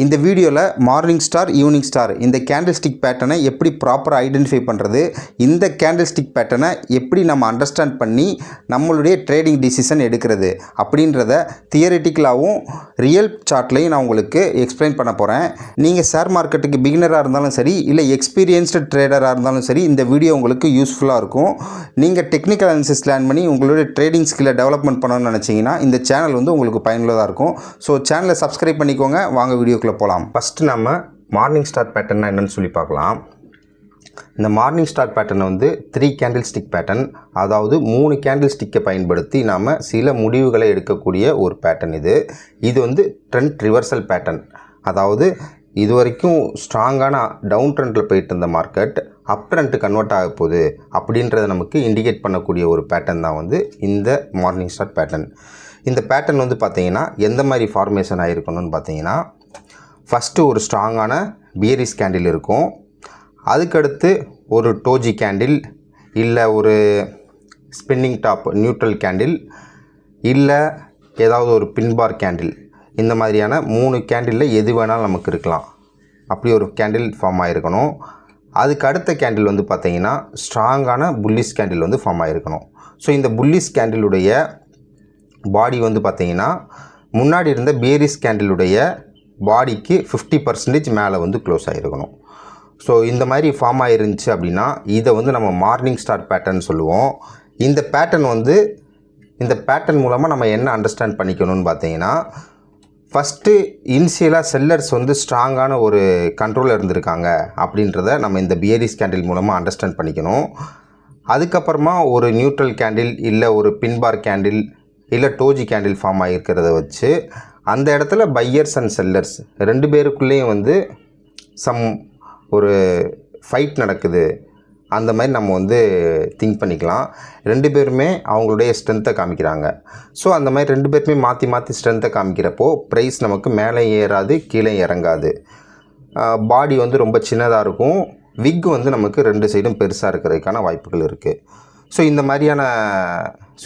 இந்த வீடியோவில் morning star evening star இந்த கேண்டில் ஸ்டிக் பேட்டர்னை எப்படி ப்ராப்பராக ஐடென்டிஃபை பண்ணுறது, இந்த கேண்டில் ஸ்டிக் பேட்டர்னை எப்படி நம்ம அண்டர்ஸ்டாண்ட் பண்ணி நம்மளுடைய ட்ரேடிங் டிசிஷன் எடுக்கிறது அப்படின்றத தியரிட்டிக்கலாகவும் ரியல் சார்ட்லையும் நான் உங்களுக்கு எக்ஸ்பிளைன் பண்ண போகிறேன். நீங்கள் ஷேர் மார்க்கெட்டுக்கு பிகினராக இருந்தாலும் சரி, இல்லை எக்ஸ்பீரியன்ஸ்டு ட்ரேடராக இருந்தாலும் சரி, இந்த வீடியோ உங்களுக்கு யூஸ்ஃபுல்லாக இருக்கும். நீங்கள் டெக்னிக்கல் அனாலிசிஸ் லேர்ன் பண்ணி உங்களுடைய ட்ரேடிங் ஸ்கில்லை டெவலப்மெண்ட் பண்ணணும்னு நினச்சிங்கன்னா இந்த சேனல் வந்து உங்களுக்கு பயனுள்ளதாக இருக்கும். ஸோ சேனலை சப்ஸ்கிரைப் பண்ணிக்கோங்க. வாங்க வீடியோக்குள்ள போகலாம். ஃபஸ்ட்டு நம்ம மார்னிங் ஸ்டார் பேட்டர்னா என்னன்னு சொல்லி பார்க்கலாம். இந்த மார்னிங் ஸ்டார் பேட்டர்னை வந்து 3 கேண்டில் ஸ்டிக் பேட்டர்ன், அதாவது 3 கேண்டில் ஸ்டிக்கை பயன்படுத்தி நாம் சில முடிவுகளை எடுக்கக்கூடிய ஒரு பேட்டர்ன் இது வந்து ட்ரெண்ட் ரிவர்சல் பேட்டர்ன். அதாவது இது வரைக்கும் ஸ்ட்ராங்கான டவுன் ட்ரெண்டில் போயிட்டு இருந்த மார்க்கெட் அப் ட்ரெண்ட் கன்வெர்ட் ஆக போகுது அப்படின்றத நமக்கு இண்டிகேட் பண்ணக்கூடிய ஒரு பேட்டர்ன் தான் வந்து இந்த மார்னிங் ஸ்டார் பேட்டர்ன். இந்த பேட்டர்ன் வந்து பார்த்திங்கன்னா எந்த மாதிரி ஃபார்மேஷன் ஆகிருக்கணும்னு பார்த்தீங்கன்னா, ஃபஸ்ட்டு ஒரு ஸ்ட்ராங்கான பியரிஷ் கேண்டில் இருக்கும். அதுக்கடுத்து ஒரு டோஜி கேண்டில், இல்லை ஒரு ஸ்பின்னிங் டாப் நியூட்ரல் கேண்டில், இல்லை ஏதாவது ஒரு பின்பார் கேண்டில். இந்த மாதிரியான 3 கேண்டிலில் எது வேணாலும் நமக்கு இருக்கலாம். அப்படி ஒரு கேண்டில் ஃபார்ம் ஆகிருக்கணும். அதுக்கு அடுத்த கேண்டில் வந்து பார்த்திங்கன்னா ஸ்ட்ராங்கான புல்லிஷ் கேண்டில் வந்து ஃபார்ம் ஆகிருக்கணும். ஸோ இந்த புல்லிஷ் கேண்டிலுடைய பாடி வந்து பார்த்திங்கன்னா முன்னாடி இருந்த பியரிஷ் கேண்டிலுடைய பாடிக்கு 50% மேலே வந்து க்ளோஸ் ஆகிருக்கணும். ஸோ இந்த மாதிரி ஃபார்ம் ஆகிருந்துச்சு அப்படின்னா இதை வந்து நம்ம மார்னிங் ஸ்டார் பேட்டர்ன் சொல்லுவோம். இந்த பேட்டர்ன் மூலமாக நம்ம என்ன அண்டர்ஸ்டாண்ட் பண்ணிக்கணும்னு பார்த்தீங்கன்னா, ஃபஸ்ட்டு இனிஷியலாக செல்லர்ஸ் வந்து ஸ்ட்ராங்கான ஒரு கண்ட்ரோலில் இருந்திருக்காங்க அப்படின்றத நம்ம இந்த பியரிஷ் கேண்டில் மூலமாக அண்டர்ஸ்டாண்ட் பண்ணிக்கணும். அதுக்கப்புறமா ஒரு நியூட்ரல் கேண்டில், இல்லை ஒரு பின்பார் கேண்டில், இல்லை டோஜி கேண்டில் ஃபார்ம் ஆகிருக்கிறத வச்சு அந்த இடத்துல பையர்ஸ் அண்ட் செல்லர்ஸ் 2 பேருக்குள்ளேயும் வந்து ஒரு ஃபைட் நடக்குது. அந்த மாதிரி நம்ம வந்து திங்க் பண்ணிக்கலாம். 2 பேருமே அவங்களுடைய ஸ்ட்ரென்த்தை காமிக்கிறாங்க. ஸோ அந்த மாதிரி 2 பேருமே மாற்றி ஸ்ட்ரென்த்தை காமிக்கிறப்போ ப்ரைஸ் நமக்கு மேலே ஏறாது, கீழே இறங்காது. பாடி வந்து ரொம்ப சின்னதாக இருக்கும். விக் வந்து நமக்கு 2 சைடும் பெருசாக இருக்கிறதுக்கான வாய்ப்புகள் இருக்குது. ஸோ இந்த மாதிரியான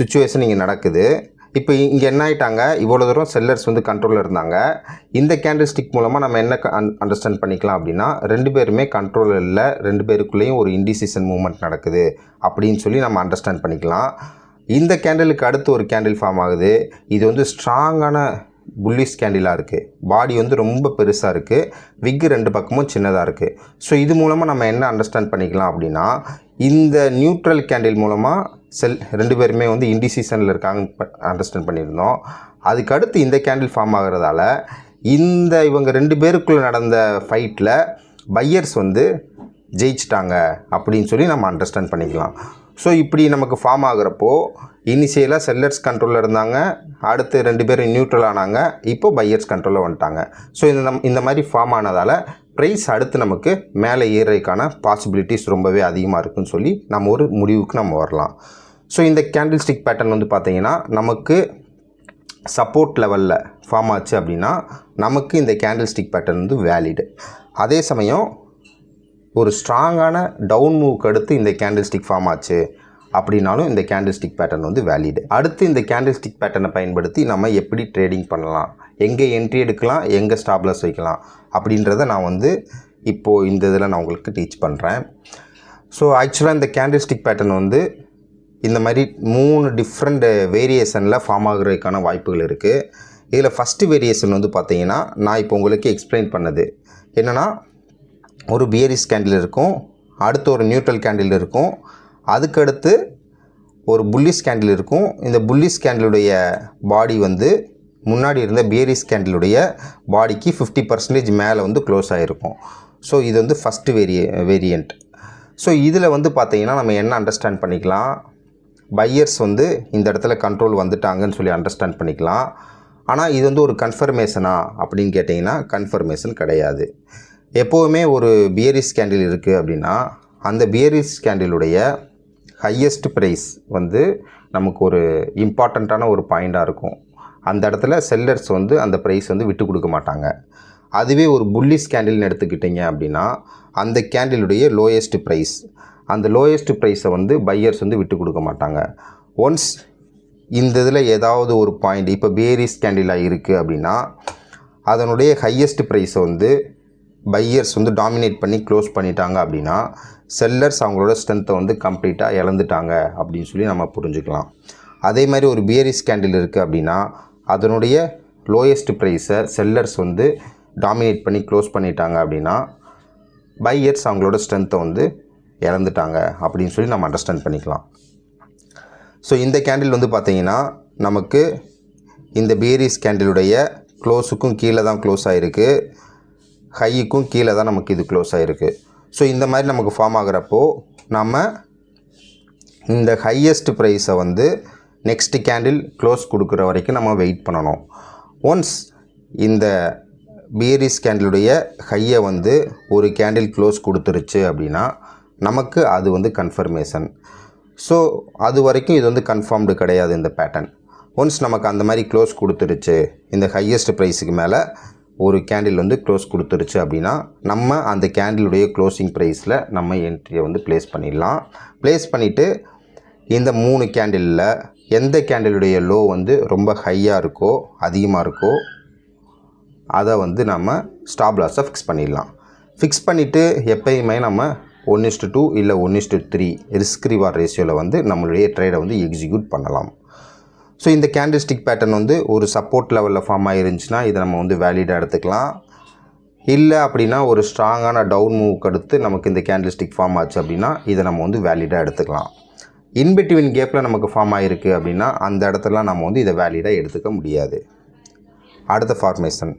சுச்சுவேஷன் இங்கே நடக்குது. இப்போ இங்கே என்ன ஆகிட்டாங்க, இவ்வளோ தூரம் செல்லர்ஸ் வந்து கண்ட்ரோலில் இருந்தாங்க. இந்த கேண்டில் ஸ்டிக் மூலமாக நம்ம என்ன அண்டர்ஸ்டாண்ட் பண்ணிக்கலாம் அப்படின்னா, 2 பேருமே கண்ட்ரோலில் இல்லை, 2 பேருக்குள்ளேயும் ஒரு இன்டிசிஷன் மூவ்மெண்ட் நடக்குது அப்படின்னு சொல்லி நம்ம அண்டர்ஸ்டாண்ட் பண்ணிக்கலாம். இந்த கேண்டிலுக்கு அடுத்து ஒரு கேண்டில் ஃபார்ம் ஆகுது. இது வந்து ஸ்ட்ராங்கான புல்லிஷ் கேண்டிலாக இருக்குது. பாடி வந்து ரொம்ப பெருசாக இருக்குது. விக்கு 2 பக்கமும் சின்னதாக இருக்குது. ஸோ இது மூலமாக நம்ம என்ன அண்டர்ஸ்டாண்ட் பண்ணிக்கலாம் அப்படின்னா, இந்த நியூட்ரல் கேண்டில் மூலமாக 2 பேருமே வந்து இன்டிசிஷனில் இருக்காங்கன்னு அண்டர்ஸ்டாண்ட் பண்ணியிருந்தோம். அதுக்கடுத்து இந்த கேண்டில் ஃபார்ம் ஆகிறதால இவங்க 2 பேருக்குள்ளே நடந்த ஃபைட்டில் பையர்ஸ் வந்து ஜெயிச்சிட்டாங்க அப்படின்னு சொல்லி நம்ம அண்டர்ஸ்டாண்ட் பண்ணிக்கலாம். ஸோ இப்படி நமக்கு ஃபார்ம் ஆகிறப்போ இனிஷியலாக செல்லர்ஸ் கண்ட்ரோலில் இருந்தாங்க, அடுத்து 2 பேரும் நியூட்ரல் ஆனாங்க, இப்போ பையர்ஸ் கண்ட்ரோலில் வந்துட்டாங்க. ஸோ இந்த மாதிரி ஃபார்ம் ஆனதால் ப்ரைஸ் அடுத்து நமக்கு மேலே ஏறதுக்கான பாசிபிலிட்டிஸ் ரொம்பவே அதிகமாக இருக்குதுன்னு சொல்லி நம்ம ஒரு முடிவுக்கு நம்ம வரலாம். ஸோ இந்த கேண்டில் ஸ்டிக் பேட்டர்ன் வந்து பார்த்திங்கன்னா நமக்கு சப்போர்ட் லெவலில் ஃபார்ம் ஆச்சு அப்படின்னா நமக்கு இந்த கேண்டில் ஸ்டிக் பேட்டர்ன் வந்து வேலிடு. அதே சமயம் ஒரு ஸ்ட்ராங்கான டவுன் மூவ்க்கு அடுத்து இந்த கேண்டில் ஸ்டிக் ஃபார்ம் ஆச்சு அப்படின்னாலும் இந்த கேண்டில் ஸ்டிக் பேட்டர்ன் வந்து வேலிடு. அடுத்து இந்த கேண்டில் ஸ்டிக் பேட்டர்னை பயன்படுத்தி நம்ம எப்படி ட்ரேடிங் பண்ணலாம், எங்கே என்ட்ரி எடுக்கலாம், எங்கே ஸ்டாப் லாஸ் வைக்கலாம் அப்படின்றத நான் வந்து இப்போது இந்த இதில் நான் உங்களுக்கு டீச் பண்ணுறேன். ஸோ ஆக்சுவலாக இந்த கேண்டில் ஸ்டிக் பேட்டர்ன் வந்து இந்த மாதிரி 3 டிஃப்ரெண்ட் வேரியேஷனில் ஃபார்ம் ஆகிறதுக்கான வாய்ப்புகள் இருக்குது. இதில் ஃபஸ்ட்டு வேரியேஷன் வந்து பார்த்திங்கன்னா நான் இப்போ உங்களுக்கு எக்ஸ்பிளைன் பண்ணது என்னென்னா, ஒரு பியரிஷ் கேண்டில் இருக்கும், அடுத்து ஒரு நியூட்ரல் கேண்டில் இருக்கும், அதுக்கடுத்து ஒரு புல்லிஷ் கேண்டில் இருக்கும். இந்த புல்லிஷ் கேண்டிலுடைய பாடி வந்து முன்னாடி இருந்த பியரிஷ் கேண்டிலுடைய பாடிக்கு 50% மேலே வந்து க்ளோஸ் ஆகிருக்கும். ஸோ இது வந்து ஃபஸ்ட்டு வேரியண்ட். ஸோ இதில் வந்து பார்த்திங்கன்னா நம்ம என்ன அண்டர்ஸ்டாண்ட் பண்ணிக்கலாம், பையர்ஸ் வந்து இந்த இடத்துல கண்ட்ரோல் வந்துட்டாங்கன்னு சொல்லி அண்டர்ஸ்டாண்ட் பண்ணிக்கலாம். ஆனால் இது வந்து ஒரு கன்ஃபர்மேஷனா அப்படின்னு கேட்டிங்கன்னா கன்ஃபர்மேஷன் கிடையாது. எப்போவுமே ஒரு பியரிஷ் கேண்டில் இருக்குது அப்படின்னா அந்த பியரிஷ் கேண்டிலுடைய ஹையஸ்ட் ப்ரைஸ் வந்து நமக்கு ஒரு இம்பார்ட்டண்ட்டான ஒரு பாயிண்ட்டாக இருக்கும். அந்த இடத்துல செல்லர்ஸ் வந்து அந்த ப்ரைஸ் வந்து விட்டு கொடுக்க மாட்டாங்க. அதுவே ஒரு புல்லிஷ் கேண்டில்னு எடுத்துக்கிட்டிங்க அப்படின்னா அந்த கேண்டிலுடைய லோயஸ்ட் ப்ரைஸ், அந்த லோயஸ்ட் ப்ரைஸை வந்து பையர்ஸ் வந்து விட்டு கொடுக்க மாட்டாங்க. ஒன்ஸ் இந்த இதில் ஏதாவது ஒரு பாயிண்ட் இப்போ பேரிஸ் கேண்டிலாக இருக்குது அப்படின்னா அதனுடைய ஹையஸ்ட் ப்ரைஸை வந்து பையர்ஸ் வந்து டாமினேட் பண்ணி க்ளோஸ் பண்ணிட்டாங்க அப்படின்னா செல்லர்ஸ் அவங்களோட ஸ்ட்ரென்த்தை வந்து கம்ப்ளீட்டாக இழந்துட்டாங்க அப்படின்னு சொல்லி நம்ம புரிஞ்சுக்கலாம். அதே மாதிரி ஒரு பியரிஷ் கேண்டில் இருக்குது அப்படின்னா அதனுடைய லோயஸ்ட் ப்ரைஸை செல்லர்ஸ் வந்து டாமினேட் பண்ணி க்ளோஸ் பண்ணிட்டாங்க அப்படின்னா பையர்ஸ் அவங்களோட ஸ்ட்ரென்த்தை வந்து இழந்துட்டாங்க அப்படின்னு சொல்லி நம்ம அண்டர்ஸ்டாண்ட் பண்ணிக்கலாம். ஸோ இந்த கேண்டில் வந்து பார்த்திங்கன்னா நமக்கு இந்த பியரிஷ் கேண்டிலுடைய க்ளோஸுக்கும் கீழே தான் க்ளோஸ் ஆகிருக்கு, ஹையுக்கும் கீழே தான் நமக்கு இது க்ளோஸ் ஆகிருக்கு. ஸோ இந்த மாதிரி நமக்கு ஃபார்ம் ஆகிறப்போ நம்ம இந்த ஹையஸ்ட் ப்ரைஸை வந்து நெக்ஸ்ட் கேண்டில் க்ளோஸ் கொடுக்குற வரைக்கும் நம்ம வெயிட் பண்ணணும். ஒன்ஸ் இந்த பியரிஷ் கேண்டிலுடைய ஹையை வந்து ஒரு கேண்டில் க்ளோஸ் கொடுத்துருச்சு அப்படின்னா நமக்கு அது வந்து கன்ஃபர்மேஷன். ஸோ அது வரைக்கும் இது வந்து கன்ஃபார்ம்டு கிடையாது இந்த பேட்டர்ன். ஒன்ஸ் நமக்கு அந்த மாதிரி க்ளோஸ் கொடுத்துருச்சு, இந்த ஹையஸ்ட் ப்ரைஸுக்கு மேலே ஒரு கேண்டில் வந்து க்ளோஸ் கொடுத்துருச்சு அப்படின்னா நம்ம அந்த கேண்டிலுடைய க்ளோசிங் ப்ரைஸில் நம்ம என்ட்ரியை வந்து ப்ளேஸ் பண்ணிடலாம். ப்ளேஸ் பண்ணிவிட்டு இந்த 3 கேண்டிலில் எந்த கேண்டிலுடைய லோ வந்து ரொம்ப ஹையாக இருக்கோ அதிகமாக இருக்கோ அதை வந்து நம்ம ஸ்டாப் லாஸை ஃபிக்ஸ் பண்ணிடலாம். ஃபிக்ஸ் பண்ணிவிட்டு எப்பயுமே நம்ம 1:2 இல்லை 1:3 ரிஸ்க் ரிவார்ட் ரேஷியோவில் வந்து நம்மளுடைய ட்ரேடை வந்து எக்ஸிக்யூட் பண்ணலாம். ஸோ இந்த கேண்டில்ஸ்டிக் பேட்டர்ன் வந்து ஒரு சப்போர்ட் லெவலில் ஃபார்ம் ஆகிருந்துச்சுன்னா இதை நம்ம வந்து வேலிடாக எடுத்துக்கலாம். இல்லை அப்படின்னா ஒரு ஸ்ட்ராங்கான டவுன் மூவ்க்கு அடுத்து நமக்கு இந்த கேண்டில்ஸ்டிக் ஃபார்ம் ஆச்சு அப்படின்னா இதை நம்ம வந்து வேலிடாக எடுத்துக்கலாம். இன்பிட்வீன் கேப்பில் நமக்கு ஃபார்ம் ஆகிருக்கு அப்படின்னா அந்த இடத்துல நம்ம வந்து இதை வேலிடாக எடுத்துக்க முடியாது. அடுத்த ஃபார்மேஷன்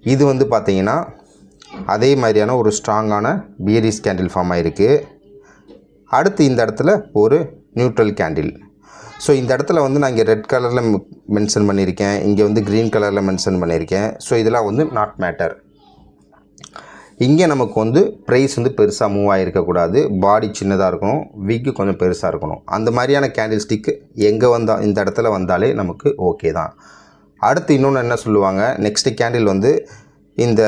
இது வந்து பார்த்திங்கன்னா அதே மாதிரியான ஒரு ஸ்ட்ராங்கான பியரிஷ் கேண்டில் ஃபார்ம் ஆகிருக்கு. அடுத்து இந்த இடத்துல ஒரு நியூட்ரல் கேண்டில். ஸோ இந்த இடத்துல வந்து நான் இங்கே ரெட் கலரில் மென்ஷன் பண்ணியிருக்கேன், இங்கே வந்து க்ரீன் கலரில் மென்ஷன் பண்ணியிருக்கேன். ஸோ இதெல்லாம் வந்து நாட் மேட்டர். இங்கே நமக்கு வந்து ப்ரைஸ் வந்து பெருசாக மூவ் ஆகிருக்கக்கூடாது, பாடி சின்னதாக இருக்கணும், விக்கு கொஞ்சம் பெருசாக இருக்கணும். அந்த மாதிரியான கேண்டில் ஸ்டிக்கு எங்கே வந்தால் இந்த இடத்துல வந்தாலே நமக்கு ஓகே தான். அடுத்து இன்னொன்று என்ன சொல்லுவாங்க, நெக்ஸ்ட்டு கேண்டில் வந்து இந்த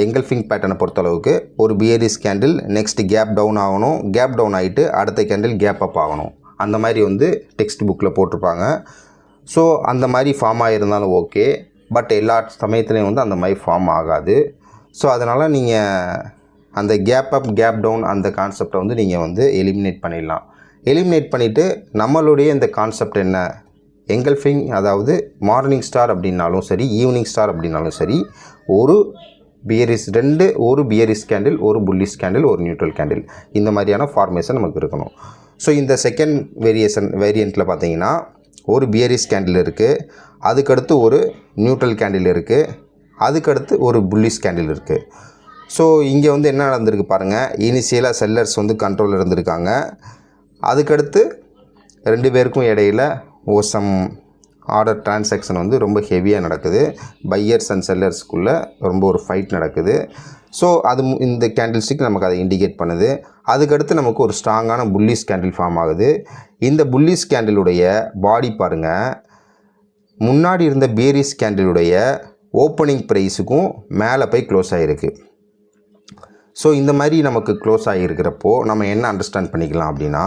எங்கல்ஃபிங் பேட்டர்னை பொறுத்தளவுக்கு ஒரு bearish candle next gap down ஆகணும், கேப் டவுன் ஆகிட்டு அடுத்த கேண்டில் கேப் அப் ஆகணும். அந்த மாதிரி வந்து டெக்ஸ்ட் புக்கில் போட்டிருப்பாங்க. ஸோ அந்த மாதிரி ஃபார்ம் ஆகிருந்தாலும் ஓகே, பட் எல்லா சமயத்துலேயும் வந்து அந்த மாதிரி ஃபார்ம் ஆகாது. ஸோ அதனால் நீங்கள் அந்த கேப் அப் கேப் டவுன் அந்த கான்செப்டை வந்து நீங்கள் வந்து எலிமினேட் பண்ணிடலாம். எலிமினேட் பண்ணிவிட்டு நம்மளுடைய இந்த கான்செப்ட் என்ன, எங்கல்ஃபிங் அதாவது மார்னிங் ஸ்டார் அப்படின்னாலும் சரி, ஈவினிங் ஸ்டார் அப்படின்னாலும் சரி, ஒரு பியரிஷ் ஒரு பியரிஷ் கேண்டில், ஒரு புல்லிஷ் கேண்டில், ஒரு நியூட்ரல் கேண்டில், இந்த மாதிரியான ஃபார்மேஷன் நமக்கு இருக்கணும். ஸோ இந்த செகண்ட் வேரியண்ட்டில் பார்த்தீங்கன்னா ஒரு பியரிஷ் கேண்டில் இருக்குது, அதுக்கடுத்து ஒரு நியூட்ரல் கேண்டில் இருக்குது, அதுக்கடுத்து ஒரு புல்லிஷ் கேண்டில் இருக்குது. ஸோ இங்கே வந்து என்ன நடந்திருக்கு பாருங்கள், இனிஷியலாக செல்லர்ஸ் வந்து கண்ட்ரோலில் இருந்திருக்காங்க, அதுக்கடுத்து 2 பேருக்கும் இடையில் சம் ஆர்டர் டிரான்சாக்ஷன் வந்து ரொம்ப ஹெவியாக நடக்குது, பையர்ஸ் அண்ட் செல்லர்ஸ்க்குள்ளே ரொம்ப ஒரு ஃபைட் நடக்குது. ஸோ அது இந்த கேண்டில் ஸ்டிக் நமக்கு அதை இண்டிகேட் பண்ணுது. அதுக்கடுத்து நமக்கு ஒரு ஸ்ட்ராங்கான புல்லிஷ் கேண்டில் ஃபார்ம் ஆகுது. இந்த புல்லிஷ் கேண்டிலுடைய பாடி பாருங்கள், முன்னாடி இருந்த பியரிஷ் கேண்டிலுடைய ஓப்பனிங் ப்ரைஸுக்கும் மேலே போய் க்ளோஸ் ஆகிருக்கு. ஸோ இந்த மாதிரி நமக்கு க்ளோஸ் ஆகியிருக்கிறப்போ நம்ம என்ன அண்டர்ஸ்டாண்ட் பண்ணிக்கலாம் அப்படின்னா,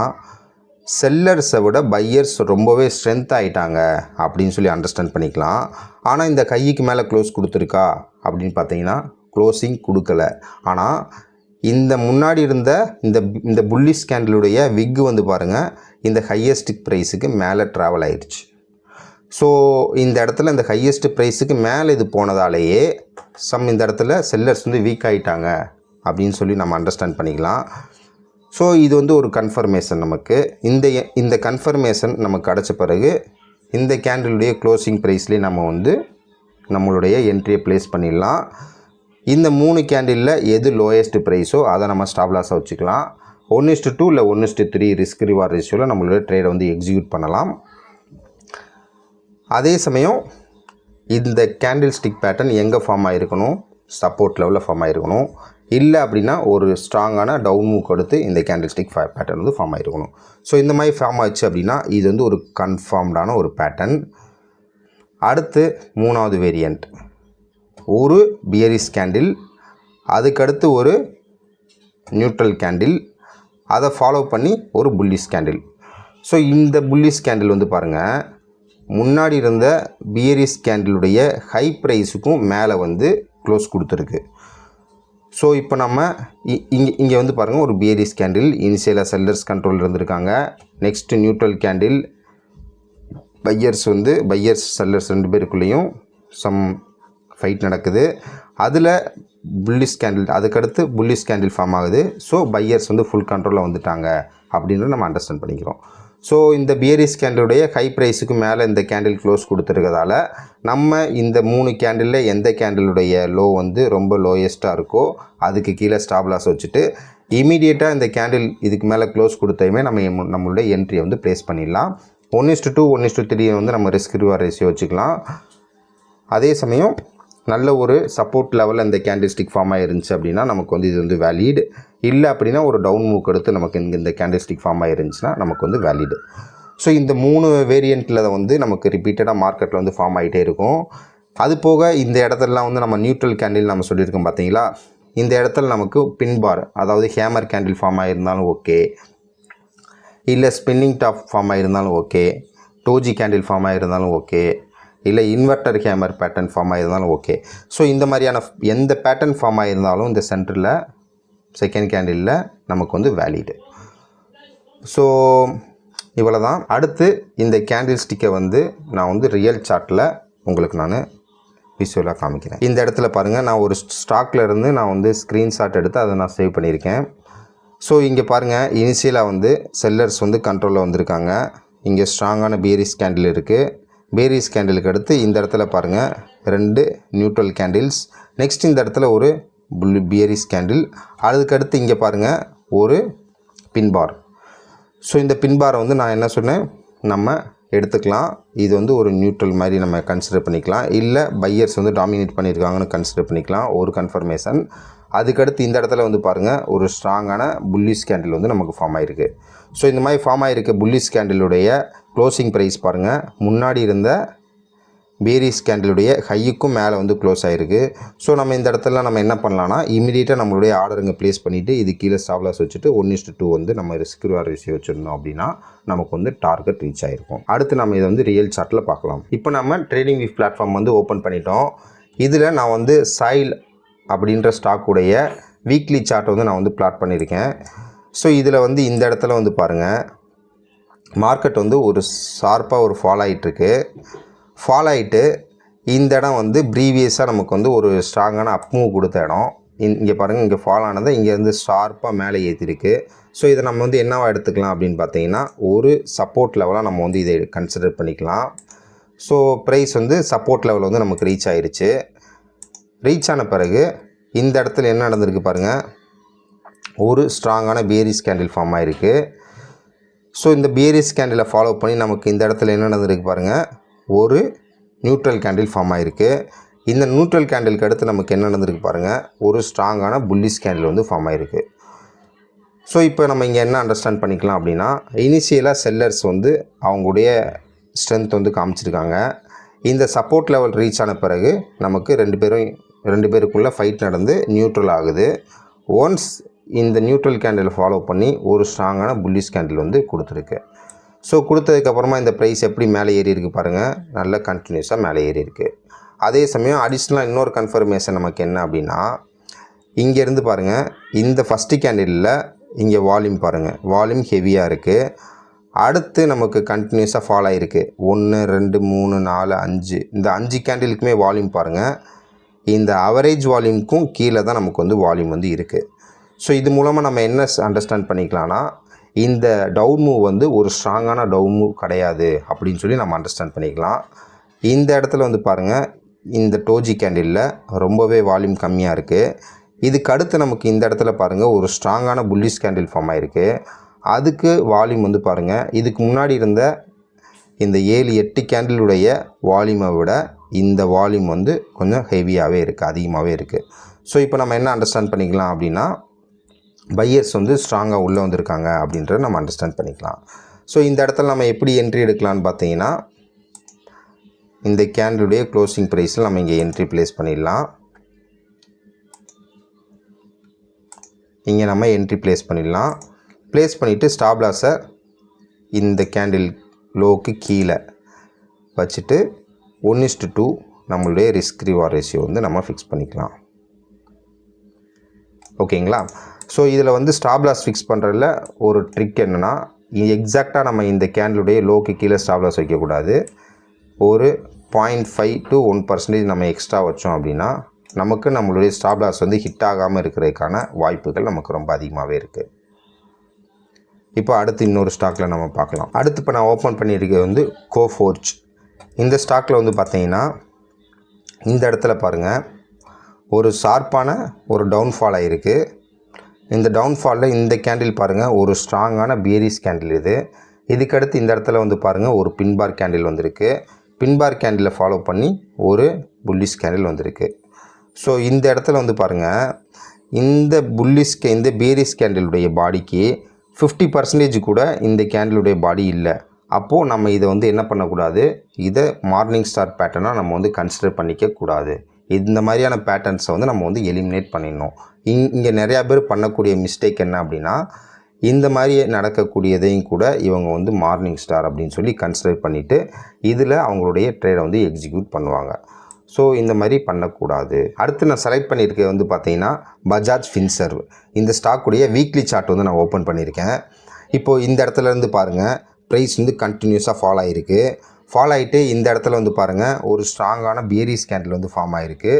செல்லர்ஸை விட பையர்ஸ் ரொம்பவே ஸ்ட்ரென்த் ஆகிட்டாங்க அப்படின்னு சொல்லி அண்டர்ஸ்டாண்ட் பண்ணிக்கலாம். ஆனால் இந்த கைக்கு மேலே க்ளோஸ் கொடுத்துருக்கா அப்படின்னு பார்த்தீங்கன்னா க்ளோசிங் கொடுக்கல. ஆனால் இந்த முன்னாடி இருந்த இந்த புல்லிஷ் கேண்டிலுடைய விக்கு வந்து பாருங்கள், இந்த ஹையஸ்ட் ப்ரைஸுக்கு மேலே ட்ராவல் ஆயிடுச்சு. ஸோ இந்த இடத்துல இந்த ஹையஸ்ட் ப்ரைஸுக்கு மேலே இது போனதாலேயே இந்த இடத்துல செல்லர்ஸ் வந்து வீக் ஆகிட்டாங்க அப்படின்னு சொல்லி நம்ம அண்டர்ஸ்டாண்ட் பண்ணிக்கலாம். ஸோ இது வந்து ஒரு கன்ஃபர்மேஷன் நமக்கு. இந்த கன்ஃபர்மேஷன் நமக்கு கிடச்ச பிறகு இந்த கேண்டிலுடைய க்ளோசிங் ப்ரைஸ்லேயே நம்ம வந்து நம்மளுடைய என்ட்ரியை ப்ளேஸ் பண்ணிடலாம். இந்த 3 கேண்டிலில் எது லோயஸ்ட் ப்ரைஸோ அதை நம்ம ஸ்டாப் லாஸாக வச்சுக்கலாம். 1:2 இல்லை 1:3 ரிஸ்க் ரிவார்ட் ரேஷியோவில் நம்மளுடைய ட்ரேடை வந்து எக்ஸிக்யூட் பண்ணலாம். அதே சமயம் இந்த கேண்டில் ஸ்டிக் பேட்டர்ன் எங்கே ஃபார்ம் ஆகிருக்கணும், சப்போர்ட் லெவலில் ஃபார்ம் ஆகிருக்கணும். இல்லை அப்படின்னா ஒரு ஸ்ட்ராங்கான டவுன் மூவ் கொடுத்து இந்த கேண்டில் ஸ்டிக் பேட்டர்ன் வந்து ஃபார்ம் ஆகிருக்கணும். ஸோ இந்த மாதிரி ஃபார்ம் ஆச்சு அப்படின்னா இது வந்து ஒரு கன்ஃபார்ம்டான ஒரு பேட்டர்ன். அடுத்து 3வது வேரியண்ட், ஒரு பியரிஷ் கேண்டில், அதுக்கடுத்து ஒரு நியூட்ரல் கேண்டில், அதை ஃபாலோ பண்ணி ஒரு புல்லிஷ் கேண்டில். ஸோ இந்த புல்லிஷ் கேண்டில் வந்து பாருங்கள், முன்னாடி இருந்த பியரிஸ் கேண்டிலுடைய ஹை ப்ரைஸுக்கும் மேலே வந்து க்ளோஸ் கொடுத்துருக்கு. ஸோ இப்போ நம்ம இங்கே வந்து பாருங்கள், ஒரு பியரிஸ் கேண்டில் இனிஷியலாக செல்லர்ஸ் கண்ட்ரோல் இருந்திருக்காங்க. Next neutral candle buyers sellers 2 பேருக்குள்ளேயும் சம் ஃபைட் நடக்குது. அதில் புல்லிஷ் கேண்டில், அதுக்கடுத்து புல்லிஷ் கேண்டில் ஃபார்ம் ஆகுது. ஸோ பையர்ஸ் வந்து ஃபுல் கண்ட்ரோலில் வந்துட்டாங்க அப்படின்றத நம்ம அண்டர்ஸ்டாண்ட் பண்ணிக்கிறோம். ஸோ இந்த பியரிஸ் கேண்டிலுடைய ஹை ப்ரைஸுக்கு மேலே இந்த கேண்டில் க்ளோஸ் கொடுத்துருக்கிறதால நம்ம இந்த 3 கேண்டிலில் எந்த கேண்டிலுடைய லோ வந்து ரொம்ப லோயஸ்ட்டாக இருக்கோ அதுக்கு கீழே ஸ்டாப் லாஸ் வச்சுட்டு இமீடியட்டாக இந்த கேண்டில் இதுக்கு மேலே க்ளோஸ் கொடுத்தையுமே நம்மளுடைய என்ட்ரியை வந்து ப்ளேஸ் பண்ணிடலாம். 1:2 1:3 வந்து நம்ம ரிஸ்க் ரிவார்ட் ரேஷியோ வச்சுக்கலாம். அதே சமயம் நல்ல ஒரு சப்போர்ட் லெவலில் இந்த கேண்டில் ஸ்டிக் ஃபார்ம் ஆகிருந்துச்சு அப்படின்னா நமக்கு வந்து இது வந்து வேலிட். இல்லை அப்படின்னா ஒரு டவுன் மூவ் எடுத்து நமக்கு இந்த கேண்டில் ஸ்டிக் ஃபார்ம் ஆகிருந்துச்சுன்னா நமக்கு வந்து வேலிட். ஸோ இந்த 3 வேரியண்ட்டில் வந்து நமக்கு ரிப்பீட்டடாக மார்க்கெட்டில் வந்து ஃபார்ம் ஆகிட்டே இருக்கும். அது போக இந்த இடத்துலலாம் வந்து நம்ம நியூட்ரல் கேண்டில் நம்ம சொல்லியிருக்கோம் பார்த்தீங்களா, இந்த இடத்துல நமக்கு பின் பார், அதாவது ஹேமர் கேண்டில் ஃபார்ம் ஆகிருந்தாலும் ஓகே, இல்லை ஸ்பின்னிங் டாப் ஃபார்ம் ஆகிருந்தாலும் ஓகே, டோஜி கேண்டில் ஃபார்ம் ஆகிருந்தாலும் ஓகே, இல்லை இன்வெர்டர் ஹேமர் பேட்டர்ன் ஃபார்ம் ஆகிருந்தாலும் ஓகே. ஸோ இந்த மாதிரியான எந்த பேட்டர்ன் ஃபார்ம் ஆகிருந்தாலும் இந்த சென்டரில் செகண்ட் கேண்டிலில் நமக்கு வந்து வேலிடு. ஸோ இவ்வளோ தான். அடுத்து இந்த கேண்டில் ஸ்டிக்கை வந்து நான் வந்து ரியல் சார்ட்டில் உங்களுக்கு நான் விஷுவலாக காமிக்கிறேன். இந்த இடத்துல பாருங்கள், நான் ஒரு ஸ்டாக்கில் இருந்து நான் வந்து ஸ்க்ரீன்ஷாட் எடுத்து அதை நான் சேவ் பண்ணியிருக்கேன். ஸோ இங்கே பாருங்கள், இனிஷியலாக வந்து செல்லர்ஸ் வந்து கண்ட்ரோலில் வந்திருக்காங்க. இங்கே ஸ்ட்ராங்கான பியரிஸ் கேண்டில் இருக்குது. பியரிஸ் கேண்டிலுக்கு அடுத்து இந்த இடத்துல பாருங்கள் 2 நியூட்ரல் கேண்டில்ஸ். நெக்ஸ்ட் இந்த இடத்துல ஒரு பியரிஸ் கேண்டில். அதுக்கடுத்து இங்கே பாருங்கள் ஒரு பின்பார். ஸோ இந்த பின்பாரை வந்து நான் என்ன சொன்னேன், நம்ம எடுத்துக்கலாம். இது வந்து ஒரு நியூட்ரல் மாதிரி நம்ம கன்சிடர் பண்ணிக்கலாம். இல்லை பையர்ஸ் வந்து டாமினேட் பண்ணியிருக்காங்கன்னு கன்சிடர் பண்ணிக்கலாம், ஒரு கன்ஃபர்மேஷன். அதுக்கடுத்து இந்த இடத்துல வந்து பாருங்கள் ஒரு ஸ்ட்ராங்கான புல்லிஷ் கேண்டில் வந்து நமக்கு ஃபார்ம் ஆகிருக்கு. ஸோ இந்த மாதிரி ஃபார்ம் ஆகிருக்க புல்லிஷ் கேண்டிலுடைய க்ளோசிங் ப்ரைஸ் பாருங்கள், முன்னாடி இருந்த பியரிஸ் கேண்டிலுடைய ஹையுக்கும் மேலே வந்து க்ளோஸ் ஆகிருக்கு. ஸோ நம்ம இந்த இடத்துல நம்ம என்ன பண்ணலாம்னா, இமீடியட்டாக நம்மளுடைய ஆர்டருங்க ப்ளேஸ் பண்ணிவிட்டு இது கீழே ஸ்டாப் லாஸ் வச்சுட்டு 1:2 வந்து நம்ம ரிஸ்க் ரிவார்ட் ரேஷியோ வச்சுருந்தோம் அப்படின்னா நமக்கு வந்து டார்கெட் ரீச் ஆகிருக்கும். அடுத்து நம்ம இதை வந்து ரியல் சார்ட்டில் பார்க்கலாம். இப்போ நம்ம ட்ரேடிங் வியூ பிளாட்ஃபார்ம் வந்து ஓப்பன் பண்ணிட்டோம். இதில் நான் வந்து சாயில் அப்படின்ற ஸ்டாக்குடைய வீக்லி சார்ட் வந்து நான் வந்து பிளாட் பண்ணியிருக்கேன். ஸோ இதில் வந்து இந்த இடத்துல வந்து பாருங்கள், மார்க்கெட் வந்து ஒரு ஷார்ப்பாக ஒரு ஃபால் ஆகிட்டு இந்த இடம் வந்து ப்ரீவியஸாக நமக்கு வந்து ஒரு ஸ்ட்ராங்கான அப் மூவ் கொடுத்த இடம். இங்கே பாருங்கள், இங்கே ஃபால் ஆனதை இங்கேருந்து ஷார்ப்பாக மேலே ஏற்றிருக்கு. ஸோ இதை நம்ம வந்து என்னவா எடுத்துக்கலாம் அப்படின்னு பார்த்தீங்கன்னா, ஒரு சப்போர்ட் லெவலாக நம்ம வந்து இதை கன்சிடர் பண்ணிக்கலாம். ஸோ ப்ரைஸ் வந்து சப்போர்ட் லெவல் வந்து நமக்கு ரீச் ஆகிருச்சு. ரீச் ஆன பிறகு இந்த இடத்துல என்ன நடந்திருக்கு பாருங்கள், ஒரு ஸ்ட்ராங்கான பியரிஸ் கேண்டில் ஃபார்ம் ஆகிருக்கு. ஸோ இந்த பியரிஸ் கேண்டிலை ஃபாலோ பண்ணி நமக்கு இந்த இடத்துல என்ன நடந்திருக்கு பாருங்கள், ஒரு நியூட்ரல் கேண்டில் ஃபார்ம் ஆகிருக்கு. இந்த நியூட்ரல் கேண்டிலுக்கு அடுத்து நமக்கு என்ன நடந்திருக்கு பாருங்கள், ஒரு ஸ்ட்ராங்கான புல்லிஷ் கேண்டில் வந்து ஃபார்ம் ஆகிருக்கு. ஸோ இப்போ நம்ம இங்கே என்ன அண்டர்ஸ்டாண்ட் பண்ணிக்கலாம் அப்படின்னா, இனிஷியலாக செல்லர்ஸ் வந்து அவங்களுடைய ஸ்ட்ரென்த் வந்து காமிச்சிருக்காங்க. இந்த சப்போர்ட் லெவல் ரீச் ஆன பிறகு நமக்கு ரெண்டு பேருக்குள்ளே ஃபைட் நடந்து நியூட்ரல் ஆகுது. ஒன்ஸ் இந்த நியூட்ரல் கேண்டில் ஃபாலோ பண்ணி ஒரு ஸ்ட்ராங்கான புல்லிஷ் கேண்டில் வந்து கொடுத்துருக்கு. ஸோ கொடுத்ததுக்கப்புறமா இந்த ப்ரைஸ் எப்படி மேலே ஏறி இருக்குது பாருங்கள், நல்லா கண்டினியூஸாக மேலே ஏறி இருக்குது. அதே சமயம் அடிஷ்னலாக இன்னொரு கன்ஃபர்மேஷன் நமக்கு என்ன அப்படின்னா, இங்கேருந்து பாருங்கள், இந்த ஃபஸ்ட்டு கேண்டிலில் இங்கே வால்யூம் பாருங்கள், வால்யூம் ஹெவியாக இருக்குது. அடுத்து நமக்கு கண்டினியூஸாக ஃபால் ஆகிருக்கு. 1 2 3 4 5 இந்த 5 கேண்டிலுக்குமே வால்யூம் பாருங்கள், இந்த அவரேஜ் வால்யூமுக்கும் கீழே தான் நமக்கு வந்து வால்யூம் வந்து இருக்குது. ஸோ இது மூலமாக நம்ம என்ன அண்டர்ஸ்டாண்ட் பண்ணிக்கலாம்னா, இந்த டவுன் மூவ் வந்து ஒரு ஸ்ட்ராங்கான டவுன் மூவ் கிடையாது அப்படின்னு சொல்லி நம்ம அண்டர்ஸ்டாண்ட் பண்ணிக்கலாம். இந்த இடத்துல வந்து பாருங்கள், இந்த டோஜி கேண்டிலில் ரொம்பவே வால்யூம் கம்மியாக இருக்குது. இதுக்கு அடுத்து நமக்கு இந்த இடத்துல பாருங்கள் ஒரு ஸ்ட்ராங்கான புல்லிஷ் கேண்டில் ஃபார்ம் ஆகிருக்கு. அதுக்கு வால்யூம் வந்து பாருங்கள், இதுக்கு முன்னாடி இருந்த இந்த 7-8 கேண்டிலுடைய வால்யூமை விட இந்த வால்யூம் வந்து கொஞ்சம் ஹெவியாகவே இருக்குது, அதிகமாகவே இருக்குது. ஸோ இப்போ நம்ம என்ன அண்டர்ஸ்டாண்ட் பண்ணிக்கலாம் அப்படின்னா, பையர்ஸ் வந்து ஸ்ட்ராங்காக உள்ளே வந்திருக்காங்க அப்படின்றத நம்ம அண்டர்ஸ்டாண்ட் பண்ணிக்கலாம். ஸோ இந்த இடத்துல நம்ம எப்படி என்ட்ரி எடுக்கலான்னு பார்த்தீங்கன்னா, இந்த கேண்டிலுடைய க்ளோசிங் ப்ரைஸில் நம்ம இங்கே என்ட்ரி ப்ளேஸ் பண்ணிடலாம். இங்கே நம்ம என்ட்ரி ப்ளேஸ் பண்ணிவிட்டு ஸ்டாப் லாஸை இந்த கேண்டில் லோக்கு கீழே வச்சுட்டு 1:2 நம்மளுடைய ரிஸ்க் ரிவார்ட் ரேஷியோ வந்து நம்ம ஃபிக்ஸ் பண்ணிக்கலாம். ஓகேங்களா? ஸோ இதில் வந்து ஸ்டாப் லாஸ் ஃபிக்ஸ் பண்ணுறதுல ஒரு ட்ரிக் என்னென்னா, எக்ஸாக்டாக நம்ம இந்த கேண்டிலுடைய லோக்கு கீழே ஸ்டாப் லாஸ் வைக்கக்கூடாது. ஒரு 0.5 to 1% நம்ம எக்ஸ்ட்ரா வச்சோம் அப்படின்னா நமக்கு நம்மளுடைய ஸ்டாப் லாஸ் வந்து ஹிட் ஆகாமல் இருக்கிறதுக்கான வாய்ப்புகள் நமக்கு ரொம்ப அதிகமாகவே இருக்குது. இப்போ அடுத்து இன்னொரு ஸ்டாக்கில் நம்ம பார்க்கலாம். அடுத்து இப்போ நான் ஓப்பன் பண்ணியிருக்கிறது வந்து கோஃபோர்ஜ். இந்த ஸ்டாக்கில் வந்து பார்த்தீங்கன்னா இந்த இடத்துல பாருங்கள் ஒரு ஷார்ப்பான ஒரு டவுன்ஃபால் ஆகிருக்கு. இந்த டவுன்ஃபாலில் இந்த கேண்டில் பாருங்கள் ஒரு ஸ்ட்ராங்கான பியரிஷ் கேண்டில் இது. இதுக்கடுத்து இந்த இடத்துல வந்து பாருங்கள் ஒரு பின்பார் கேண்டில் வந்திருக்கு. பின்பார் கேண்டிலை ஃபாலோ பண்ணி ஒரு புல்லிஷ் கேண்டில் வந்திருக்கு. ஸோ இந்த இடத்துல வந்து பாருங்கள் இந்த இந்த பியரிஷ் கேண்டிலுடைய பாடிக்கு 50% கூட இந்த கேண்டிலுடைய பாடி இல்லை. அப்போது நம்ம இதை வந்து என்ன பண்ணக்கூடாது, இதை மார்னிங் ஸ்டார் பேட்டர்னாக நம்ம வந்து கன்சிடர் பண்ணிக்கக்கூடாது. இந்த மாதிரியான பேட்டர்ன்ஸை வந்து நம்ம வந்து எலிமினேட் பண்ணிடணும். இங்கே நிறையா பேர் பண்ணக்கூடிய மிஸ்டேக் என்ன அப்படின்னா, இந்த மாதிரி நடக்கக்கூடியதையும் கூட இவங்க வந்து மார்னிங் ஸ்டார் அப்படின்னு சொல்லி கன்சிடர் பண்ணிவிட்டு இதில் அவங்களுடைய ட்ரேடை வந்து எக்ஸிக்யூட் பண்ணுவாங்க. ஸோ இந்த மாதிரி பண்ணக்கூடாது. அடுத்து நான் செலக்ட் பண்ணியிருக்கிறது வந்து பார்த்தீங்கன்னா பஜாஜ் ஃபின்சர்வ். இந்த ஸ்டாக்குடைய வீக்லி சார்ட் வந்து நான் ஓப்பன் பண்ணியிருக்கேன். இப்போது இந்த இடத்துல இருந்து பாருங்கள் ப்ரைஸ் வந்து கண்டினியூஸாக ஃபால் ஆகிருக்கு. ஃபால் ஆகிட்டு இந்த இடத்துல வந்து பாருங்கள் ஒரு ஸ்ட்ராங்கான பியரிஷ் கேண்டில் வந்து ஃபார்ம் ஆகிருக்கு.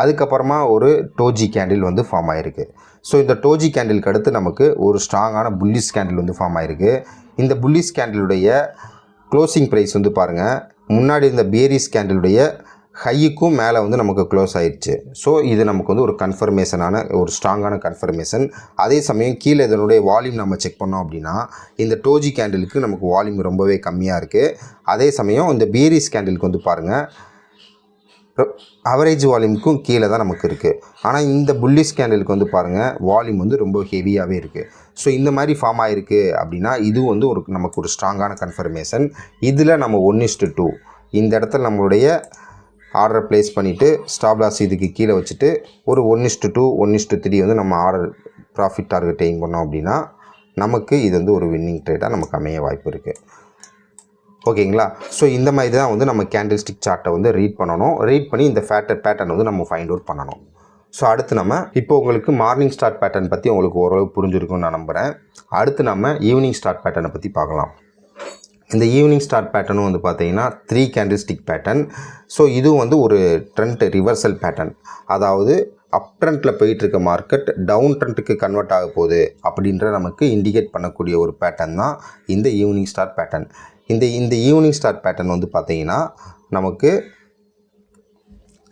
அதுக்கப்புறமா ஒரு டோஜி கேண்டில் வந்து ஃபார்ம் ஆகிருக்கு. ஸோ இந்த டோஜி கேண்டிலுக்கு அடுத்து நமக்கு ஒரு ஸ்ட்ராங்கான புல்லிஷ் கேண்டில் வந்து ஃபார்ம் ஆகிருக்கு. இந்த புல்லிஷ் கேண்டிலுடைய க்ளோசிங் ப்ரைஸ் வந்து பாருங்கள் முன்னாடி இந்த பியரிஷ் கேண்டிலுடைய ஹையுக்கும் மேலே வந்து நமக்கு க்ளோஸ் ஆயிடுச்சு. ஸோ இது நமக்கு வந்து ஒரு கன்ஃபர்மேஷனான ஒரு ஸ்ட்ராங்கான கன்ஃபர்மேஷன். அதே சமயம் கீழே இதனுடைய வால்யூம் நம்ம செக் பண்ணோம் அப்படின்னா இந்த டோஜி கேண்டிலுக்கு நமக்கு வால்யூம் ரொம்பவே கம்மியாக இருக்குது. அதே சமயம் இந்த பியரிஷ் கேண்டிலுக்கு வந்து பாருங்கள் அவரேஜ் வால்யூமுக்கும் கீழே தான் நமக்கு இருக்குது. ஆனால் இந்த புல்லிஷ் கேண்டிலுக்கு வந்து பாருங்கள் வால்யூம் வந்து ரொம்ப ஹெவியாகவே இருக்குது. ஸோ இந்த மாதிரி ஃபார்ம் ஆகிருக்கு அப்படின்னா இது வந்து நமக்கு ஒரு ஸ்ட்ராங்கான கன்ஃபர்மேஷன். இதில் நம்ம 1:2 இந்த இடத்துல நம்மளுடைய ஆர்டரை ப்ளேஸ் பண்ணிவிட்டு ஸ்டாப் லாஸ் இதுக்கு கீழே வச்சுட்டு ஒரு 1:2 1:3 வந்து நம்ம ஆர்டர் ப்ராஃபிட் டார்கெட் எய்ம் பண்ணோம் அப்படின்னா நமக்கு இது வந்து ஒரு வின்னிங் ட்ரேடாக நமக்கு அமைய வாய்ப்பு இருக்குது. ஓகேங்களா? ஸோ இந்த மாதிரி தான் வந்து நம்ம கேண்டில் ஸ்டிக் சார்ட்டை வந்து ரீட் பண்ணணும். ரீட் பண்ணி இந்த பேட்டர்ன் வந்து நம்ம ஃபைண்ட் அவுட் பண்ணணும். ஸோ அடுத்து நம்ம இப்போ உங்களுக்கு மார்னிங் ஸ்டார்ட் பேட்டர்ன் பற்றி உங்களுக்கு ஓரளவு புரிஞ்சிருக்கும்னு நான் நம்புகிறேன். அடுத்து நம்ம ஈவினிங் ஸ்டார்ட் பேட்டர்னை பற்றி பார்க்கலாம். இந்த ஈவினிங் ஸ்டார்ட் பேட்டர்னும் வந்து பார்த்தீங்கன்னா 3 கேண்டில் ஸ்டிக் பேட்டர்ன். ஸோ இதுவும் வந்து ஒரு ட்ரெண்ட் ரிவர்சல் பேட்டர்ன். அதாவது அப் ட்ரெண்டில் போயிட்டுருக்க மார்க்கெட் டவுன் ட்ரெண்டுக்கு கன்வெர்ட் ஆக போகுது அப்படின்ற நமக்கு இண்டிகேட் பண்ணக்கூடிய ஒரு பேட்டர்ன் தான் இந்த ஈவினிங் ஸ்டார்ட் பேட்டர்ன். இந்த ஈவினிங் ஸ்டார்ட் பேட்டர்ன் வந்து பார்த்தீங்கன்னா நமக்கு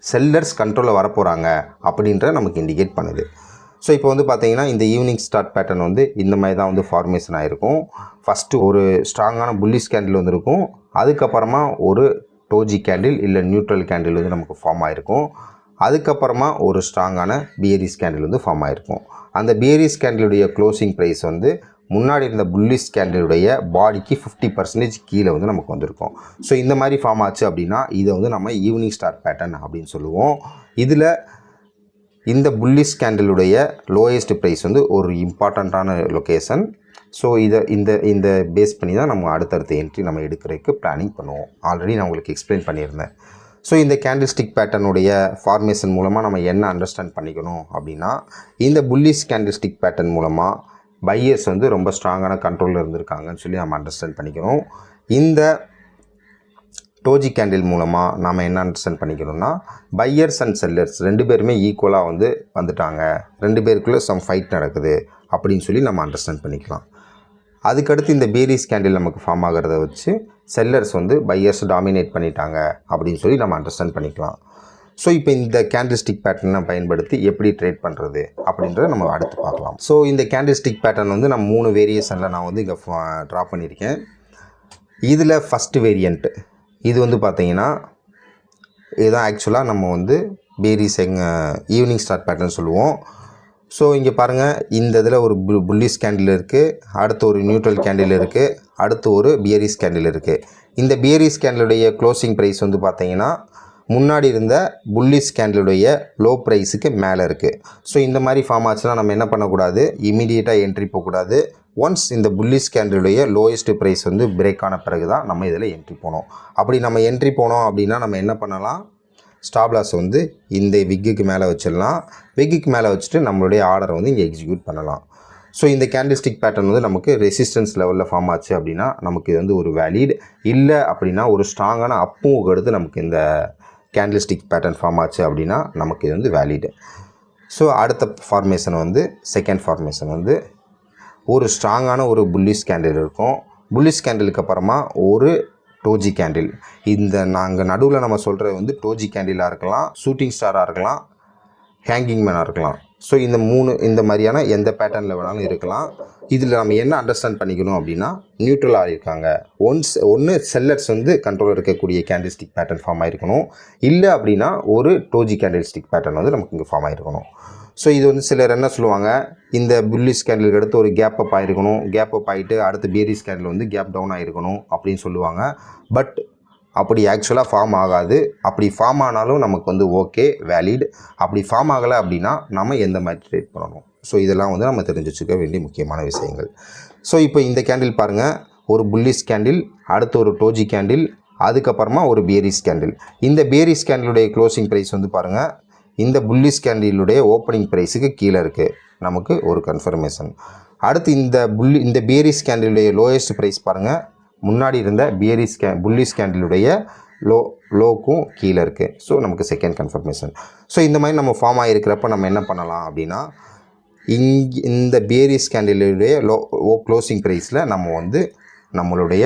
செல்லர்ஸ் கண்ட்ரோலில் வரப்போகிறாங்க அப்படின்ற நமக்கு இண்டிகேட் பண்ணுது. ஸோ இப்போ வந்து பார்த்தீங்கன்னா இந்த ஈவினிங் ஸ்டார்ட் பேட்டர்ன் வந்து இந்த மாதிரி தான் வந்து ஃபார்மேஷன் ஆகிருக்கும். ஃபஸ்ட்டு ஒரு ஸ்ட்ராங்கான புல்லிஷ் கேண்டில் வந்துருக்கும். அதுக்கப்புறமா ஒரு டோஜி கேண்டில் இல்லை நியூட்ரல் கேண்டில் வந்து நமக்கு ஃபார்ம் ஆகிருக்கும். அதுக்கப்புறமா ஒரு ஸ்ட்ராங்கான பியரிஷ் கேண்டில் வந்து ஃபார்ம் ஆகிருக்கும். அந்த பியரிஷ் கேண்டிலுடைய க்ளோசிங் ப்ரைஸ் வந்து முன்னாடி இருந்த புல்லிஷ் கேண்டிலுடைய பாடிக்கு 50% கீழே வந்து நமக்கு வந்திருக்கும். ஸோ இந்த மாதிரி ஃபார்ம் ஆச்சு அப்படின்னா இதை வந்து நம்ம ஈவினிங் ஸ்டார்ட் பேட்டர்ன் அப்படின்னு சொல்லுவோம். இதில் இந்த புல்லிஷ் கேண்டிலுடைய லோயஸ்ட் ப்ரைஸ் வந்து ஒரு இம்பார்ட்டண்ட்டான லொக்கேஷன். ஸோ இந்த பேஸ் பண்ணி தான் நம்ம அடுத்தடுத்த என்ட்ரி நம்ம எடுக்கிறதுக்கு பிளானிங் பண்ணுவோம். ஆல்ரெடி நான் உங்களுக்கு எக்ஸ்பிளைன் பண்ணியிருந்தேன். ஸோ இந்த கேண்டில் ஸ்டிக் பேட்டர்னுடைய ஃபார்மேஷன் மூலமாக நம்ம என்ன அண்டர்ஸ்டாண்ட் பண்ணிக்கணும் அப்படின்னா இந்த புல்லிஷ் கேண்டில் ஸ்டிக் பேட்டர்ன் மூலமாக பையர்ஸ் வந்து ரொம்ப ஸ்ட்ராங்கான கண்ட்ரோலில் இருந்திருக்காங்கன்னு சொல்லி நம்ம அண்டர்ஸ்டாண்ட் பண்ணிக்கணும். இந்த டோஜி கேண்டில் மூலமாக நாம் என்ன அண்டர்ஸ்டாண்ட் பண்ணிக்கணும்னா பையர்ஸ் அண்ட் செல்லர்ஸ் 2 பேருமே ஈக்குவலாக வந்து வந்துட்டாங்க, 2 பேருக்குள்ளே சம் ஃபைட் நடக்குது அப்படின்னு சொல்லி நம்ம அண்டர்ஸ்டாண்ட் பண்ணிக்கலாம். அதுக்கடுத்து இந்த பியரிஷ் கேண்டில் நமக்கு ஃபார்ம் ஆகிறத வச்சு செல்லர்ஸ் வந்து பையர்ஸ் டாமினேட் பண்ணிட்டாங்க அப்படின்னு சொல்லி நம்ம அண்டர்ஸ்டாண்ட் பண்ணிக்கலாம். ஸோ இப்போ இந்த கேண்டில் ஸ்டிக் பேட்டர்னை பயன்படுத்தி எப்படி ட்ரேட் பண்ணுறது அப்படின்றத நம்ம அடுத்து பார்க்கலாம். ஸோ இந்த கேண்டில் ஸ்டிக் பேட்டர்ன் வந்து நான் 3 வேரியேஷனில் நான் வந்து இங்கே ட்ரா பண்ணியிருக்கேன். இதில் ஃபஸ்ட்டு வேரியண்ட் இது வந்து பார்த்தீங்கன்னா இதுதான் ஆக்சுவலாக நம்ம வந்து பேரிஸ் ஈவினிங் ஸ்டார்ட் பேட்டர்ன் சொல்லுவோம். ஸோ இங்கே பாருங்கள் இந்த இதில் ஒரு புல்லிஷ் கேண்டில் இருக்குது, அடுத்து ஒரு நியூட்ரல் கேண்டில் இருக்குது, அடுத்து ஒரு பியரிஷ் கேண்டில் இருக்குது. இந்த பியரிஷ் கேண்டிலுடைய க்ளோசிங் ப்ரைஸ் வந்து பார்த்தீங்கன்னா முன்னாடி இருந்த புல்லிஷ் கேண்டிலுடைய லோ ப்ரைஸுக்கு மேலே இருக்குது. ஸோ இந்த மாதிரி ஃபார்ம் ஆச்சுன்னா நம்ம என்ன பண்ணக்கூடாது, இமீடியட்டாக என்ட்ரி போகக்கூடாது. ஒன்ஸ் இந்த புல்லிஷ் கேண்டிலுடைய லோயஸ்ட் ப்ரைஸ் வந்து பிரேக் ஆன பிறகு தான் நம்ம இதில் என்ட்ரி போனோம். அப்படி நம்ம என்ட்ரி போனோம் அப்படின்னா நம்ம என்ன பண்ணலாம், ஸ்டாப் லாஸ் வந்து இந்த விக்குக்கு மேலே வச்சிடலாம். விக்குக்கு மேலே வச்சுட்டு நம்மளுடைய ஆர்டரை வந்து இங்கே எக்ஸிக்யூட் பண்ணலாம். ஸோ இந்த கேண்டில்ஸ்டிக் பேட்டர்ன் வந்து நமக்கு ரெசிஸ்டன்ஸ் லெவலில் ஃபார்ம் ஆச்சு அப்படின்னா நமக்கு இது வந்து ஒரு வேலிட். இல்லை அப்படின்னா ஒரு ஸ்ட்ராங்கான அப்பும் எடுத்து நமக்கு இந்த கேண்டில்ஸ்டிக் பேட்டர்ன் ஃபார்ம் ஆச்சு அப்படின்னா நமக்கு இது வந்து வேலிட். ஸோ அடுத்த ஃபார்மேஷன் வந்து செகண்ட் ஃபார்மேஷன் வந்து ஒரு ஸ்ட்ராங்கான ஒரு புல்லிஷ் கேண்டில் இருக்கும். புல்லிஷ் கேண்டிலுக்கு அப்புறமா ஒரு டோஜி கேண்டில். இந்த நாங்கள் நடுவில் நம்ம சொல்கிறது வந்து டோஜி கேண்டிலாக இருக்கலாம், ஷூட்டிங் ஸ்டாராக இருக்கலாம், ஹேங்கிங் மேனாக இருக்கலாம். ஸோ இந்த மாதிரியான எந்த பேட்டர்னில் வேணாலும் இருக்கலாம். இதில் நம்ம என்ன அண்டர்ஸ்டாண்ட் பண்ணிக்கணும் அப்படின்னா நியூட்ரலாக இருக்காங்க. ஒன்று செல்லர்ஸ் வந்து கண்ட்ரோல் இருக்கக்கூடிய கேண்டில்ஸ்டிக் பேட்டர்ன் ஃபார்ம் ஆகிருக்கணும். இல்லை அப்படின்னா ஒரு டோஜி கேண்டில்ஸ்டிக் பேட்டர்ன் வந்து நமக்கு இங்கே ஃபார்ம் ஆகிருக்கணும். ஸோ இது வந்து சிலர் என்ன சொல்லுவாங்க, இந்த புல்லிஷ் கேண்டிலுக்கு அடுத்து ஒரு கேப் அப் ஆகிருக்கணும், கேப் அப் ஆகிட்டு அடுத்து பேரிஷ் கேண்டில் வந்து கேப் டவுன் ஆகிருக்கணும் அப்படின்னு சொல்லுவாங்க. பட் அப்படி ஆக்சுவலாக ஃபார்ம் ஆகாது. அப்படி ஃபார்ம் ஆனாலும் நமக்கு வந்து ஓகே வேலிட். அப்படி ஃபார்ம் ஆகலை அப்படின்னா நம்ம எந்த மாதிரி ட்ரேட் பண்ணணும். ஸோ இதெல்லாம் வந்து நம்ம தெரிஞ்சு வச்சுக்க வேண்டிய முக்கியமான விஷயங்கள். ஸோ இப்போ இந்த கேண்டில் பாருங்கள், ஒரு புல்லிஷ் கேண்டில், அடுத்து ஒரு டோஜி கேண்டில், அதுக்கப்புறமா ஒரு பேரிஷ் கேண்டில். இந்த பேரிஷ் கேண்டிலுடைய க்ளோசிங் ப்ரைஸ் வந்து பாருங்கள் இந்த புல்லிஷ் கேண்டிலுடைய ஓப்பனிங் ப்ரைஸுக்கு கீழே இருக்குது. நமக்கு ஒரு கன்ஃபர்மேஷன். அடுத்து இந்த பேரிஷ் கேண்டிலுடைய லோயஸ்ட் ப்ரைஸ் பாருங்கள், முன்னாடி இருந்த புல்லிஷ் கேண்டிலுடைய லோக்கும் கீழே இருக்குது. ஸோ நமக்கு செகண்ட் கன்ஃபர்மேஷன். ஸோ இந்த மாதிரி நம்ம ஃபார்ம் ஆகிருக்கிறப்ப நம்ம என்ன பண்ணலாம் அப்படின்னா இந்த பேரிஷ் கேண்டிலுடைய க்ளோசிங் ப்ரைஸில் நம்ம வந்து நம்மளுடைய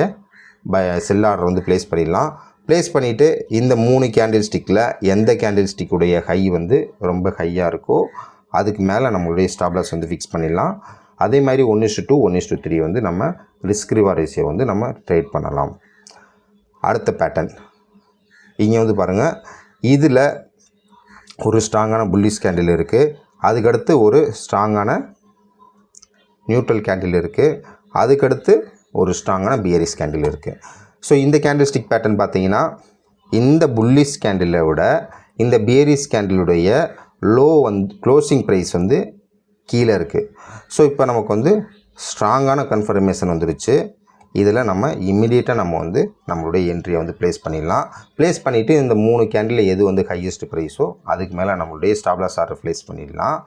செல் ஆர்டர் வந்து ப்ளேஸ் பண்ணிடலாம். ப்ளேஸ் பண்ணிவிட்டு இந்த 3 கேண்டில் ஸ்டிக்கில் எந்த கேண்டில் ஸ்டிக்குடைய ஹை வந்து ரொம்ப ஹையாக இருக்கோ அதுக்கு மேலே நம்மளுடைய ஸ்டாப் லாஸ் வந்து ஃபிக்ஸ் பண்ணிடலாம். அதே மாதிரி 1:2 1:3 வந்து நம்ம ரிஸ்க் ரிவார்ட் ரேஷியோ வந்து நம்ம ட்ரேட் பண்ணலாம். அடுத்த பேட்டர்ன் இங்கே வந்து பாருங்கள், இதில் ஒரு ஸ்ட்ராங்கான புல்லிஷ் கேண்டில் இருக்குது, அதுக்கடுத்து ஒரு ஸ்ட்ராங்கான நியூட்ரல் கேண்டில் இருக்குது, அதுக்கடுத்து ஒரு ஸ்ட்ராங்கான பியரிஷ் கேண்டில் இருக்குது. ஸோ இந்த கேண்டில் ஸ்டிக் பேட்டர்ன் பார்த்தீங்கன்னா இந்த புல்லிஷ் கேண்டிலை விட இந்த பியரிஷ் கேண்டிலுடைய க்ளோசிங் ப்ரைஸ் வந்து கீழே இருக்குது. ஸோ இப்போ நமக்கு வந்து ஸ்ட்ராங்கான கன்ஃபர்மேஷன் வந்துருச்சு. இதில் நம்ம இம்மிடியேட்டாக நம்ம வந்து நம்மளுடைய என்ட்ரியை வந்து ப்ளேஸ் பண்ணிடலாம். ப்ளேஸ் பண்ணிவிட்டு இந்த 3 கேண்டில் எது வந்து ஹையஸ்ட் ப்ரைஸோ அதுக்கு மேலே நம்மளுடைய ஸ்டாப் லாஸ் ஆர்டர் ப்ளேஸ் பண்ணிடலாம்.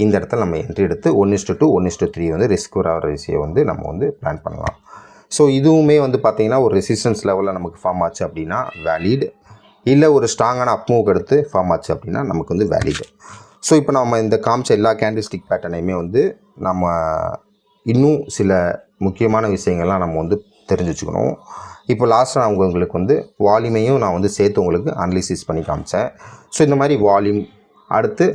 இந்த இடத்துல நம்ம என்ட்ரி எடுத்து 1:2 1:3 வந்து ரிஸ்க் ரிவார்ட் ரேஷியோ வந்து நம்ம வந்து பிளான் பண்ணலாம். ஸோ இதுவுமே வந்து பார்த்திங்கன்னா ஒரு ரெசிஸ்டன்ஸ் லெவலில் நமக்கு ஃபார்ம் ஆச்சு அப்படின்னா வேலிட். இல்லை ஒரு ஸ்ட்ராங்கான அப்மூவுக்கு எடுத்து ஃபார்ம் ஆச்சு அப்படின்னா நமக்கு வந்து வேலிட். ஸோ இப்போ நம்ம இந்த காமிச்ச எல்லா கேண்டில்ஸ்டிக் பேட்டர்னையுமே வந்து நம்ம இன்னும் சில முக்கியமான விஷயங்கள்லாம் நம்ம வந்து தெரிஞ்சு வச்சுக்கணும். இப்போ லாஸ்ட்டாக நான் உங்களுக்கு வந்து வால்யூமையும் நான் வந்து சேர்த்து உங்களுக்கு அனலிசிஸ் பண்ணி காமிச்சேன். ஸோ இந்த மாதிரி வால்யூம் அடுத்து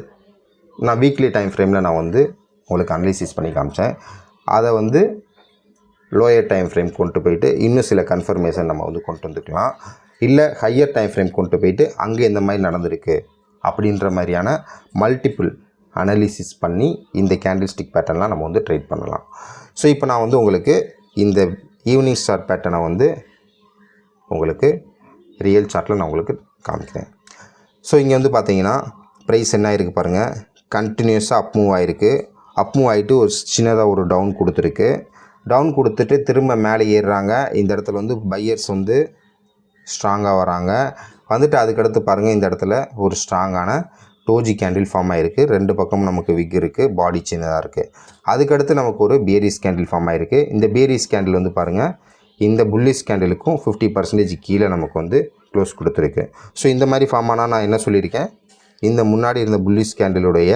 நான் வீக்லி டைம் ஃப்ரேமில் நான் வந்து உங்களுக்கு அனலிசிஸ் பண்ணி காமிச்சேன். அதை வந்து லோயர் டைம் ஃப்ரேம் கொண்டு போயிட்டு இன்னும் சில கன்ஃபர்மேஷன் நம்ம வந்து கொண்டு வந்துக்கலாம். இல்லை ஹையர் டைம் ஃப்ரேம் கொண்டு போயிட்டு அங்கே இந்த மாதிரி நடந்திருக்கு அப்படின்ற மாதிரியான மல்டிபிள் அனலிசிஸ் பண்ணி இந்த கேண்டில்ஸ்டிக் பேட்டர்ன்லாம் நம்ம வந்து ட்ரேட் பண்ணலாம். ஸோ இப்போ நான் வந்து உங்களுக்கு இந்த ஈவினிங் ஸ்டார் பேட்டர்னை வந்து உங்களுக்கு ரியல் சார்ட்டில் நான் உங்களுக்கு காமிக்கிறேன். ஸோ இங்கே வந்து பார்த்தீங்கன்னா ப்ரைஸ் என்ன ஆகிருக்கு பாருங்கள், கண்டினியூஸாக அப் மூவ் ஆகிருக்கு. அப் மூவ் ஆகிட்டு ஒரு சின்னதாக ஒரு டவுன் கொடுத்துருக்கு. டவுன் கொடுத்துட்டு திரும்ப மேலே ஏறுறாங்க. இந்த இடத்துல வந்து பையர்ஸ் வந்து ஸ்ட்ராங்காக வராங்க. வந்துட்டு அதுக்கடுத்து பாருங்கள் இந்த இடத்துல ஒரு ஸ்ட்ராங்கான டோஜி கேண்டில் ஃபார்ம் ஆகிருக்கு. 2 பக்கமும் நமக்கு விக் இருக்குது, பாடி சின்னதாக இருக்குது. அதுக்கடுத்து நமக்கு ஒரு பேரிஷ் கேண்டில் ஃபார்ம் ஆகிருக்கு. இந்த பேரிஷ் கேண்டில் வந்து பாருங்கள் இந்த புல்லிஷ் கேண்டிலுக்கும் 50% கீழே நமக்கு வந்து க்ளோஸ் கொடுத்துருக்கு. ஸோ இந்த மாதிரி ஃபார்ம் ஆனால் நான் என்ன சொல்லியிருக்கேன், இந்த முன்னாடி இருந்த புல்லிஷ் கேண்டிலுடைய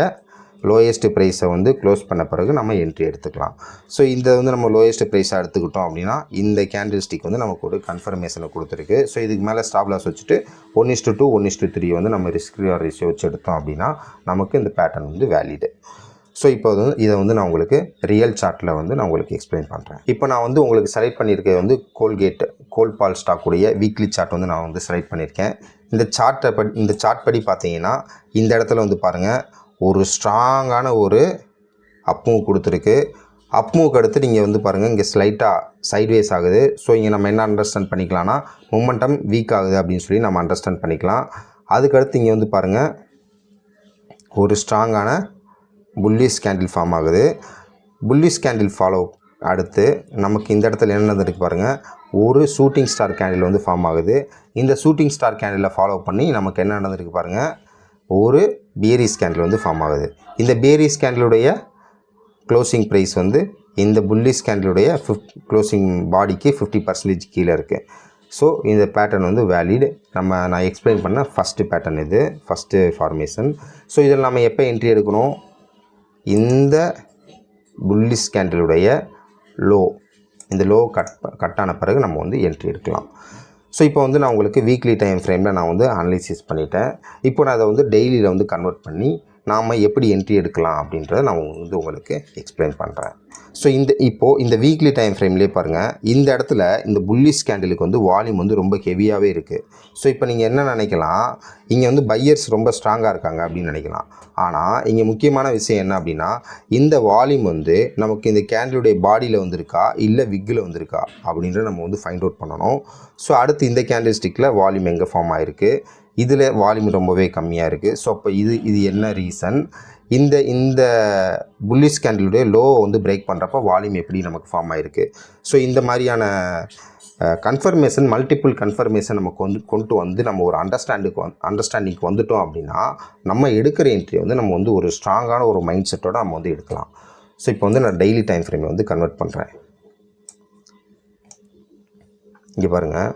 லோயஸ்ட் ப்ரைஸை வந்து க்ளோஸ் பண்ண பிறகு நம்ம என்ட்ரி எடுத்துக்கலாம். ஸோ இந்த வந்து நம்ம லோயஸ்ட் ப்ரைஸாக எடுத்துக்கிட்டோம் அப்படின்னா இந்த கேண்டில் ஸ்டிக் வந்து நமக்கு ஒரு கன்ஃபர்மேஷனை கொடுத்துருக்கு. ஸோ இதுக்கு மேலே ஸ்டாப் லாஸ் வச்சுட்டு 1:2 1:3 வந்து நம்ம ரிஸ்க் ரிவார்ட் ரேஷியோ வச்சு எடுத்தோம் அப்படின்னா நமக்கு இந்த பேட்டர்ன் வந்து வேலிடு. ஸோ இப்போ வந்து இதை வந்து நான் உங்களுக்கு ரியல் சார்ட்டில் வந்து நான் உங்களுக்கு எக்ஸ்பிளைன் பண்ணுறேன். இப்போ நான் வந்து உங்களுக்கு செலக்ட் பண்ணியிருக்கிறது வந்து கோல்பால் ஸ்டாக்குடைய வீக்லி சார்ட் வந்து நான் வந்து செலக்ட் பண்ணியிருக்கேன். இந்த சார்ட் படி பார்த்தீங்கன்னா இந்த இடத்துல வந்து பாருங்கள் ஒரு ஸ்ட்ராங்கான ஒரு அப்பும் கொடுத்துருக்கு. அப் மூவ்க்கு அடுத்து நீங்கள் வந்து பாருங்கள் இங்கே ஸ்லைட்டாக சைட்வேஸ் ஆகுது. ஸோ இங்கே நம்ம என்ன அண்டர்ஸ்டாண்ட் பண்ணிக்கலாம்னா மொமெண்டம் வீக் ஆகுது அப்படின்னு சொல்லி நம்ம அண்டர்ஸ்டாண்ட் பண்ணிக்கலாம். அதுக்கடுத்து இங்கே வந்து பாருங்கள் ஒரு ஸ்ட்ராங்கான புல்லிஷ் கேண்டில் ஃபார்ம் ஆகுது. புல்லிஷ் கேண்டில் ஃபாலோ அடுத்து நமக்கு இந்த இடத்துல என்ன நடந்திருக்கு பாருங்கள், ஒரு ஷூட்டிங் ஸ்டார் கேண்டில் வந்து ஃபார்ம் ஆகுது. இந்த ஷூட்டிங் ஸ்டார் கேண்டிலை ஃபாலோ பண்ணி நமக்கு என்ன நடந்திருக்கு பாருங்கள், ஒரு பியரிஷ் கேண்டில் வந்து ஃபார்ம் ஆகுது. இந்த பியரிஷ் கேண்டிலுடைய க்ளோசிங் ப்ரைஸ் வந்து இந்த புல்லிஷ் கேண்டிலுடைய க்ளோசிங் பாடிக்கு 50% கீழே இருக்குது. ஸோ இந்த பேட்டர்ன் வந்து வேலிட். நான் எக்ஸ்பிளைன் பண்ண ஃபஸ்ட்டு பேட்டர்ன் இது, ஃபஸ்ட்டு ஃபார்மேஷன். ஸோ இதில் நம்ம எப்போ என்ட்ரி எடுக்கணும், இந்த புல்லிஷ் கேண்டிலுடைய லோ, இந்த லோ கட்டான பிறகு நம்ம வந்து என்ட்ரி எடுக்கலாம். ஸோ இப்போ வந்து நான் உங்களுக்கு வீக்லி டைம் ஃப்ரேமில் நான் வந்து அனலைசிஸ் பண்ணிட்டேன். இப்போ நான் அதை வந்து டெய்லியில் வந்து கன்வெர்ட் பண்ணி நாம் எப்படி என்ட்ரி எடுக்கலாம் அப்படின்றத நான் வந்து உங்களுக்கு எக்ஸ்பிளைன் பண்ணுறேன். ஸோ இப்போது இந்த வீக்லி டைம் ஃப்ரேம்லேயே பாருங்கள், இந்த இடத்துல இந்த புல்லிஷ் கேண்டிலுக்கு வந்து வால்யூம் வந்து ரொம்ப ஹெவியாகவே இருக்குது. ஸோ இப்போ நீங்கள் என்ன நினைக்கலாம், இங்கே வந்து பையர்ஸ் ரொம்ப ஸ்ட்ராங்காக இருக்காங்க அப்படின்னு நினைக்கலாம். ஆனால் இங்கே முக்கியமான விஷயம் என்ன அப்படின்னா, இந்த வால்யூம் வந்து நமக்கு இந்த கேண்டிலுடைய பாடியில் வந்திருக்கா இல்லை விக்கில் வந்திருக்கா அப்படின்றத நம்ம வந்து ஃபைண்ட் அவுட் பண்ணணும். ஸோ அடுத்து இந்த கேண்டில் ஸ்டிக்கில் வால்யூம் எங்கே ஃபார்ம் ஆகிருக்கு, இதில் வால்யூம் ரொம்பவே கம்மியாக இருக்குது. ஸோ அப்போ இது என்ன ரீசன், இந்த புல்லிஷ் கேண்டிலுடைய லோ வந்து பிரேக் பண்ணுறப்போ வால்யூம் எப்படி நமக்கு ஃபார்ம் ஆகிருக்கு. ஸோ இந்த மாதிரியான கன்ஃபர்மேஷன், மல்டிபிள் கன்ஃபர்மேஷன் நமக்கு வந்து கொண்டு வந்து நம்ம ஒரு அண்டர்ஸ்டாண்டிங்க்கு வந்துட்டோம் அப்படின்னா நம்ம எடுக்கிற என்ட்ரி வந்து நம்ம வந்து ஒரு ஸ்ட்ராங்கான ஒரு மைண்ட் செட்டோடு நம்ம வந்து எடுக்கலாம். ஸோ இப்போ வந்து நான் டெய்லி டைம் ஃப்ரேமை வந்து கன்வெர்ட் பண்ணுறேன். இங்கே பாருங்கள்,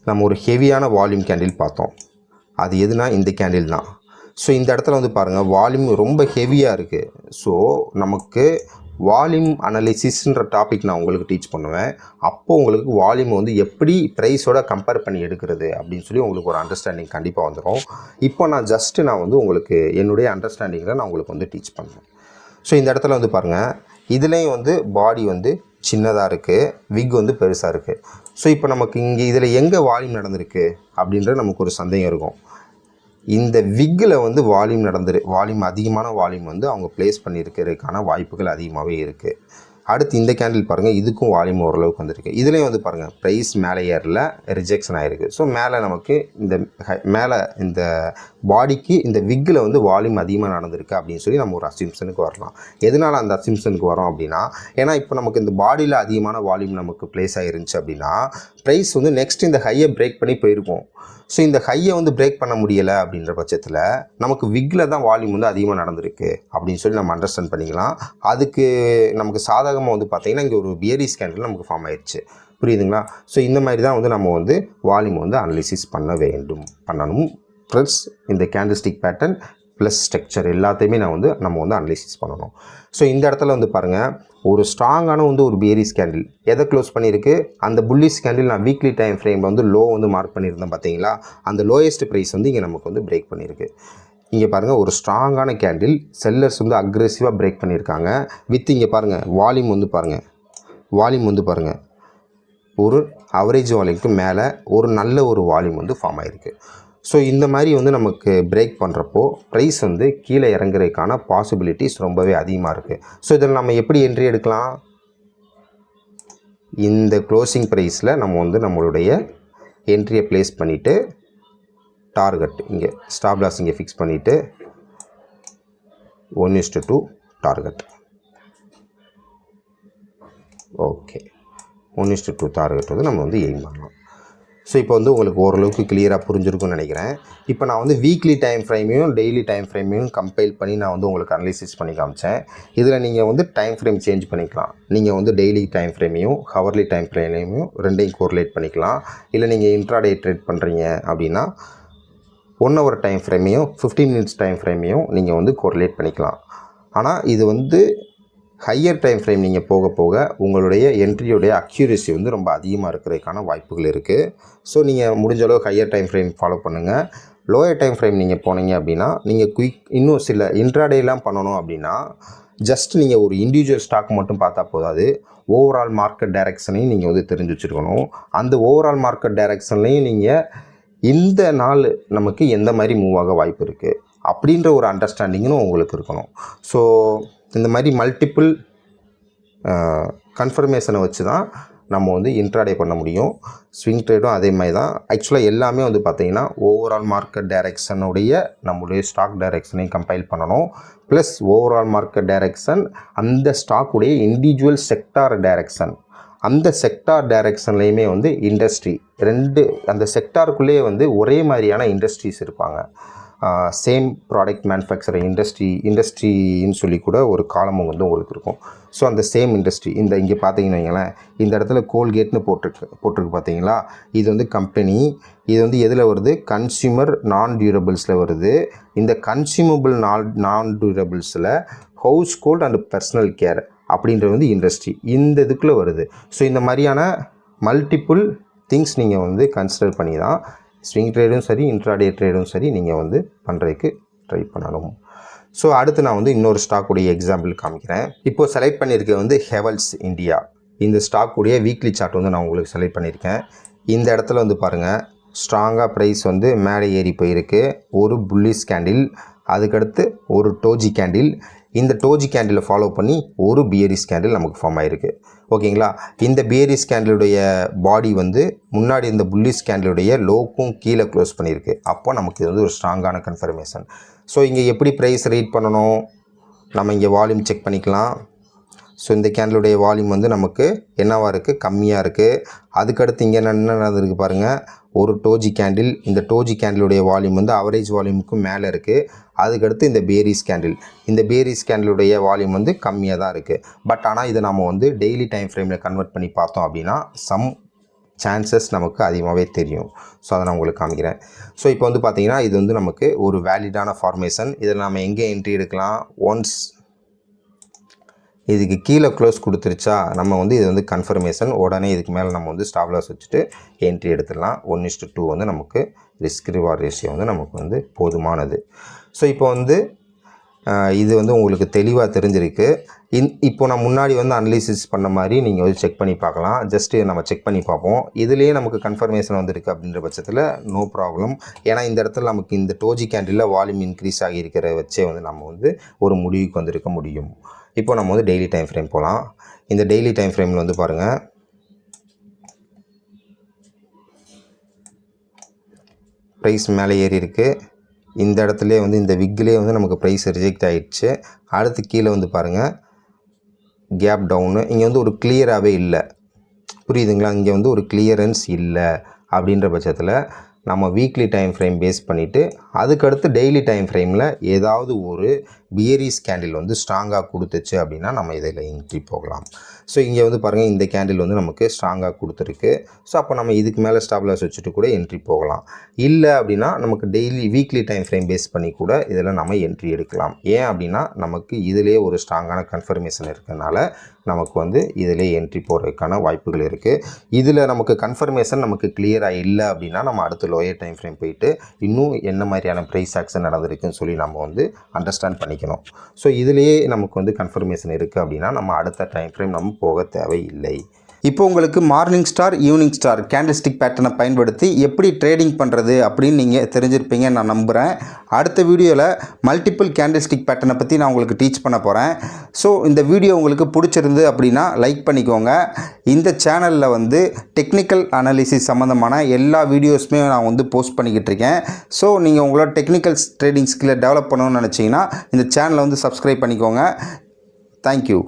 நம்ம ஒரு ஹெவியான வால்யூம் கேண்டில் பார்த்தோம். அது எதுனா இந்த கேண்டில் தான். ஸோ இந்த இடத்துல வந்து பாருங்கள் வால்யூம் ரொம்ப ஹெவியாக இருக்குது. ஸோ நமக்கு வால்யூம் அனாலிசிஸ்ன்ற டாபிக் நான் உங்களுக்கு டீச் பண்ணுவேன். அப்போது உங்களுக்கு வால்யூம் வந்து எப்படி ப்ரைஸோட கம்பேர் பண்ணி எடுக்கிறது அப்படின்னு சொல்லி உங்களுக்கு ஒரு அண்டர்ஸ்டாண்டிங் கண்டிப்பாக வந்துடும். இப்போ நான் வந்து உங்களுக்கு என்னுடைய அண்டர்ஸ்டாண்டிங்கில் நான் உங்களுக்கு வந்து டீச் பண்ணுறேன். ஸோ இந்த இடத்துல வந்து பாருங்கள், இதுலேயும் வந்து பாடி வந்து சின்னதாக இருக்குது, விக் வந்து பெருசாக இருக்குது. ஸோ இப்போ நமக்கு இங்கே இதில் எங்கே வால்யூம் நடந்திருக்கு அப்படின்றது நமக்கு ஒரு சந்தேகம் இருக்கும். இந்த விக்கில் வந்து வால்யூம் அதிகமான வால்யூம் வந்து அவங்க ப்ளேஸ் பண்ணியிருக்கிறதுக்கான வாய்ப்புகள் அதிகமாகவே இருக்குது. அடுத்து இந்த கேண்டில் பாருங்கள், இதுக்கும் வால்யூம் ஓரளவுக்கு வந்திருக்கு. இதுலேயும் வந்து பாருங்கள் ப்ரைஸ் மேலே ஏறல, ரிஜெக்ஷன் ஆகிருக்கு. ஸோ மேலே நமக்கு இந்த பாடிக்கு இந்த விக்கில் வந்து வால்யூம் அதிகமாக நடந்திருக்கு அப்படின்னு சொல்லி நம்ம ஒரு அசிம்ஷனுக்கு வரலாம். எதனால் அந்த அசிம்ஷனுக்கு வரோம் அப்படின்னா, ஏன்னா இப்போ நமக்கு இந்த பாடியில் அதிகமான வால்யூம் நமக்கு ப்ளேஸ் ஆகிருந்துச்சு அப்படின்னா ப்ரைஸ் வந்து நெக்ஸ்ட் இந்த ஹையை பிரேக் பண்ணி போயிருக்கும். ஸோ இந்த ஹையை வந்து பிரேக் பண்ண முடியலை அப்படின்ற பட்சத்தில் நமக்கு விக்கில் தான் வால்யூம் வந்து அதிகமாக நடந்திருக்கு அப்படின்னு சொல்லி நம்ம அண்டர்ஸ்டாண்ட் பண்ணிக்கலாம். அதுக்கு நமக்கு சாதகமாக வந்து பார்த்திங்கன்னா இங்கே ஒரு பியரிஷ் கேண்டில் நமக்கு ஃபார்ம் ஆயிடுச்சு. புரியுதுங்களா? ஸோ இந்த மாதிரி தான் வந்து நம்ம வந்து வால்யூம் வந்து அனலிசிஸ் பண்ணணும். ப்ளஸ் இந்த கேண்டில்ஸ்டிக் பேட்டர்ன் ப்ளஸ் ஸ்ட்ரக்சர் எல்லாத்தையுமே நம்ம வந்து அனலிசிஸ் பண்ணணும். ஸோ இந்த இடத்துல வந்து பாருங்கள், ஒரு ஸ்ட்ராங்கான வந்து ஒரு பியரிஷ் கேண்டில் எதை க்ளோஸ் பண்ணியிருக்கு, அந்த புல்லிஷ் கேண்டில் நான் வீக்லி டைம் ஃப்ரேமில் வந்து லோ வந்து மார்க் பண்ணியிருந்தேன் பார்த்தீங்களா, அந்த லோயஸ்ட் ப்ரைஸ் வந்து இங்கே நமக்கு வந்து பிரேக் பண்ணியிருக்கு. இங்கே பாருங்கள், ஒரு ஸ்ட்ராங்கான கேண்டில் செல்லர்ஸ் வந்து அக்ரெசிவாக பிரேக் பண்ணியிருக்காங்க. இங்கே பாருங்கள் வால்யூம் வந்து பாருங்கள் ஒரு அவரேஜ் வால்யூமுக்கு மேலே ஒரு நல்ல ஒரு வால்யூம் வந்து ஃபார்ம் ஆகிருக்கு. ஸோ இந்த மாதிரி வந்து நமக்கு பிரேக் பண்ணுறப்போ ப்ரைஸ் வந்து கீழே இறங்குறதுக்கான பாசிபிலிட்டிஸ் ரொம்பவே அதிகமாக இருக்குது. ஸோ இதில் நம்ம எப்படி என்ட்ரி எடுக்கலாம், இந்த க்ளோசிங் ப்ரைஸில் நம்ம வந்து நம்மளுடைய என்ட்ரியை ப்ளேஸ் பண்ணிவிட்டு டார்கெட் இங்கே ஸ்டாப் லாஸ் இங்கே ஃபிக்ஸ் பண்ணிவிட்டு 1:2 டார்கெட். ஓகே, 1:2 டார்கெட் வந்து நம்ம வந்து எய்ம் பண்ணலாம். ஸோ இப்போ வந்து உங்களுக்கு ஓரளவுக்கு கிளியராக புரிஞ்சிருக்கும்னு நினைக்கிறேன். இப்போ நான் வந்து வீக்லி டைம் ஃப்ரேமையும் டெய்லி டைம் ஃப்ரேமையும் கம்பைல் பண்ணி நான் வந்து உங்களுக்கு அனலிசிஸ் பண்ணி காமிச்சேன். இதில் நீங்கள் வந்து டைம் ஃப்ரேம் சேஞ்ச் பண்ணிக்கலாம். நீங்கள் வந்து டெய்லி டைம் ஃப்ரேமையும் ஹவர்லி டைம் ஃப்ரேமையும் ரெண்டையும் கோரிலேட் பண்ணிக்கலாம். இல்லை நீங்கள் இன்ட்ராடே ட்ரேட் பண்ணுறீங்க அப்படின்னா 1 hour டைம் ஃப்ரேமையும் 15 minutes டைம் ஃப்ரேமையும் நீங்கள் வந்து கோரிலேட் பண்ணிக்கலாம். ஆனால் இது வந்து ஹையர் டைம் ஃப்ரேம் நீங்கள் போக போக உங்களுடைய என்ட்ரியோடைய அக்யூரசி வந்து ரொம்ப அதிகமாக இருக்கிறதுக்கான வாய்ப்புகள் இருக்குது. ஸோ நீங்கள் முடிஞ்ச அளவு ஹையர் டைம் ஃப்ரேம் ஃபாலோ பண்ணுங்கள். லோயர் டைம் ஃப்ரேம் நீங்கள் போனீங்க அப்படின்னா நீங்கள் இன்னும் சில இன்ட்ராடேலாம் பண்ணணும் அப்படின்னா ஜஸ்ட் நீங்கள் ஒரு இண்டிவிஜுவல் ஸ்டாக் மட்டும் பார்த்தா போதாது, ஓவரால் மார்க்கெட் டைரக்ஷனையும் நீங்கள் வந்து தெரிஞ்சு வச்சுருக்கணும். அந்த ஓவரால் மார்க்கெட் டைரக்ஷன்லையும் நீங்கள் இந்த நாள் நமக்கு எந்த மாதிரி மூவ் ஆக வாய்ப்பு இருக்குது அப்படின்ற ஒரு அண்டர்ஸ்டாண்டிங்கும் உங்களுக்கு இருக்கணும். ஸோ இந்த மாதிரி மல்டிபிள் கன்ஃபர்மேஷனை வச்சு தான் நம்ம வந்து இன்ட்ராடே பண்ண முடியும். ஸ்விங் ட்ரேடும் அதே மாதிரி தான். ஆக்சுவலாக எல்லாமே வந்து பார்த்திங்கன்னா ஓவரால் மார்க்கெட் டைரெக்ஷனுடைய நம்முடைய ஸ்டாக் டைரெக்ஷனையும் கம்பைல் பண்ணணும். ப்ளஸ் ஓவரால் மார்க்கெட் டைரெக்ஷன் அந்த ஸ்டாக்குடைய இண்டிவிஜுவல் செக்டார் டைரெக்ஷன், அந்த செக்டார் டைரெக்ஷன்லேயுமே வந்து இண்டஸ்ட்ரி அந்த செக்டாருக்குள்ளேயே வந்து ஒரே மாதிரியான இண்டஸ்ட்ரீஸ் இருப்பாங்க. சேம் ப்ராடக்ட் மேனுஃபேக்சரிங் இண்டஸ்ட்ரின்னு சொல்லி கூட ஒரு காலம் வந்து உங்களுக்கு இருக்கும். ஸோ அந்த சேம் இண்டஸ்ட்ரி இங்கே பார்த்தீங்கன்னு வைங்களேன், இந்த இடத்துல கோல்கேட்னு போட்டிருக்கு பார்த்தீங்களா, இது வந்து கம்பெனி. இது வந்து எதில் வருது? கன்சியூமர் நான் டியூரபிள்ஸில் வருது. இந்த கன்சியூமபிள் நான் டியூரபிள்ஸில் household and personal care அப்படின்றது வந்து இண்டஸ்ட்ரி, இந்த இதுக்குள்ளே வருது. ஸோ இந்த மாதிரியான மல்டிப்புள் திங்ஸ் நீங்கள் வந்து கன்சிடர் பண்ணி தான் ஸ்விங் ட்ரேடும் சரி இன்ட்ராடே ட்ரேடும் சரி நீங்கள் வந்து பண்ணுறதுக்கு ட்ரை பண்ணணும். ஸோ அடுத்து நான் வந்து இன்னொரு ஸ்டாக்குடைய எக்ஸாம்பிள் காமிக்கிறேன். இப்போது செலக்ட் பண்ணியிருக்க வந்து ஹெவல்ஸ் இந்தியா. இந்த ஸ்டாக்குடைய வீக்லி சார்ட் வந்து நான் உங்களுக்கு செலக்ட் பண்ணியிருக்கேன். இந்த இடத்துல வந்து பாருங்கள், ஸ்ட்ராங்காக ப்ரைஸ் வந்து மேலே ஏறி போயிருக்கு. ஒரு புல்லிஷ் கேண்டில், அதுக்கடுத்து ஒரு டோஜி கேண்டில், இந்த டோஜி கேண்டிலை ஃபாலோ பண்ணி ஒரு பியரிஷ் கேண்டில் நமக்கு ஃபார்ம் ஆகிருக்கு. ஓகேங்களா? இந்த பியரிஷ் கேண்டிலுடைய பாடி வந்து முன்னாடி இந்த புல்லிஷ் கேண்டிலுடைய லோக்கும் கீழே க்ளோஸ் பண்ணியிருக்கு. அப்போ நமக்கு இது வந்து ஒரு ஸ்ட்ராங்கான கன்ஃபர்மேஷன். ஸோ இங்கே எப்படி ப்ரைஸ் ரீட் பண்ணணும், நம்ம இங்கே வால்யூம் செக் பண்ணிக்கலாம். ஸோ இந்த கேண்டிலுடைய வால்யூம் வந்து நமக்கு என்னவாக இருக்குது? கம்மியாக இருக்குது. அதுக்கடுத்து இங்கே என்ன நடந்திருக்கு பாருங்கள், ஒரு டோஜி கேண்டில். இந்த டோஜி கேண்டிலுடைய வால்யூம் வந்து அவரேஜ் வால்யூமுக்கும் மேலே இருக்குது. அதுக்கடுத்து இந்த பேரிஸ் கேண்டில், இந்த பேரிஸ் கேண்டிலுடைய வால்யூம் வந்து கம்மியாக தான் இருக்குது. பட் ஆனால் இதை நம்ம வந்து டெய்லி டைம் ஃப்ரேமில் கன்வெர்ட் பண்ணி பார்த்தோம் அப்படின்னா சம் சான்சஸ் நமக்கு அதிகமாகவே தெரியும். ஸோ அதை நான் உங்களுக்கு காமிக்கிறேன். ஸோ இப்போ வந்து பார்த்திங்கன்னா இது வந்து நமக்கு ஒரு வேலிடான ஃபார்மேஷன். இதில் நம்ம எங்கே என்ட்ரி எடுக்கலாம்? ஒன்ஸ் இதுக்கு கீழே க்ளோஸ் கொடுத்துருச்சா, நம்ம வந்து இது வந்து கன்ஃபர்மேஷன். உடனே இதுக்கு மேலே நம்ம வந்து ஸ்டாப் லாஸ் வச்சுட்டு என்ட்ரி எடுத்துடலாம். 1:2 வந்து நமக்கு ரிஸ்க் ரிவார்ட் ரேஷியோ வந்து நமக்கு வந்து போதுமானது. ஸோ இப்போ வந்து இது வந்து உங்களுக்கு தெளிவாக தெரிஞ்சிருக்கு. இப்போ நான் முன்னாடி வந்து அனலிசிஸ் பண்ண மாதிரி நீங்கள் வந்து செக் பண்ணி பார்க்கலாம். ஜஸ்ட்டு நம்ம செக் பண்ணி பார்ப்போம். இதுலேயே நமக்கு கன்ஃபர்மேஷன் வந்துருக்கு அப்படின்ற பட்சத்தில் நோ ப்ராப்ளம். ஏன்னா இந்த இடத்துல நமக்கு இந்த டோஜி கேண்டிலில் வால்யூம் இன்க்ரீஸ் ஆகியிருக்கிற வச்சே வந்து நம்ம வந்து ஒரு முடிவுக்கு வந்திருக்க முடியும். இப்போ நம்ம வந்து டெய்லி டைம் ஃப்ரேம் போகலாம். இந்த டெய்லி டைம் ஃப்ரேமில் வந்து பாருங்கள், ப்ரைஸ் மேலே ஏறி இருக்குது. இந்த இடத்துலேயே வந்து இந்த விக்லேயே வந்து நமக்கு ப்ரைஸ் ரிஜெக்ட் ஆகிடுச்சு. அடுத்து கீழே வந்து பாருங்கள், கேப் டவுனு. இங்கே வந்து ஒரு கிளியராகவே இல்லை, புரியுதுங்களா? இங்கே வந்து ஒரு கிளியரன்ஸ் இல்லை. அப்படின்ற பட்சத்தில் நம்ம வீக்லி டைம் ஃப்ரேம் பேஸ் பண்ணிவிட்டு அதுக்கடுத்து டெய்லி டைம் ஃப்ரேமில் ஏதாவது ஒரு பியரிஸ் கேண்டில் வந்து ஸ்ட்ராங்காக கொடுத்துச்சு அப்படின்னா நம்ம இதில் என்ட்ரி போகலாம். ஸோ இங்கே வந்து பாருங்கள், இந்த கேண்டில் வந்து நமக்கு ஸ்ட்ராங்காக கொடுத்துருக்கு. ஸோ அப்போ நம்ம இதுக்கு மேலே ஸ்டாப் லாஸ் வச்சுட்டு கூட என்ட்ரி போகலாம். இல்லை அப்படின்னா நமக்கு வீக்லி டைம் ஃப்ரேம் பேஸ் பண்ணி கூட இதில் நம்ம என்ட்ரி எடுக்கலாம். ஏன் அப்படின்னா நமக்கு இதிலே ஒரு ஸ்ட்ராங்கான கன்ஃபர்மேஷன் இருக்கிறதுனால நமக்கு வந்து இதிலே என்ட்ரி போகிறதுக்கான வாய்ப்புகள் இருக்குது. இதில் நமக்கு கன்ஃபர்மேஷன் நமக்கு கிளியராக இல்லை அப்படின்னா நம்ம அடுத்து லோயர் டைம் ஃப்ரேம் போயிட்டு இன்னும் என்ன மாதிரியான ப்ரைஸ் ஆக்ஷன் நடந்திருக்குன்னு சொல்லி நம்ம வந்து அண்டர்ஸ்டாண்ட் பண்ணிக்கணும். ஸோ இதிலேயே நமக்கு வந்து கன்ஃபர்மேஷன் இருக்குது அப்படின்னா நம்ம அடுத்த டைம் ஃப்ரேம் நம்ம போக தேவையில்லை. இப்போ உங்களுக்கு morning star evening star candlestick பேட்டர்னை பயன்படுத்தி எப்படி ட்ரேடிங் பண்ணுறது அப்படின்னு நீங்கள் தெரிஞ்சிருப்பீங்க நான் நம்புகிறேன். அடுத்த வீடியோவில் மல்டிபிள் கேண்டில்ஸ்டிக் பேட்டர்னை பற்றி நான் உங்களுக்கு டீச் பண்ண போகிறேன். ஸோ இந்த வீடியோ உங்களுக்கு பிடிச்சிருந்து அப்படின்னா லைக் பண்ணிக்கோங்க. இந்த சேனலில் வந்து டெக்னிக்கல் அனாலிசிஸ் சம்மந்தமான எல்லா வீடியோஸுமே நான் வந்து போஸ்ட் பண்ணிக்கிட்டு இருக்கேன். ஸோ நீங்கள் உங்களோட டெக்னிக்கல் ட்ரேடிங் ஸ்கில்லை டெவலப் பண்ணணும்னு நினச்சிங்கன்னா இந்த சேனலை வந்து சப்ஸ்கிரைப் பண்ணிக்கோங்க. தேங்க்யூ.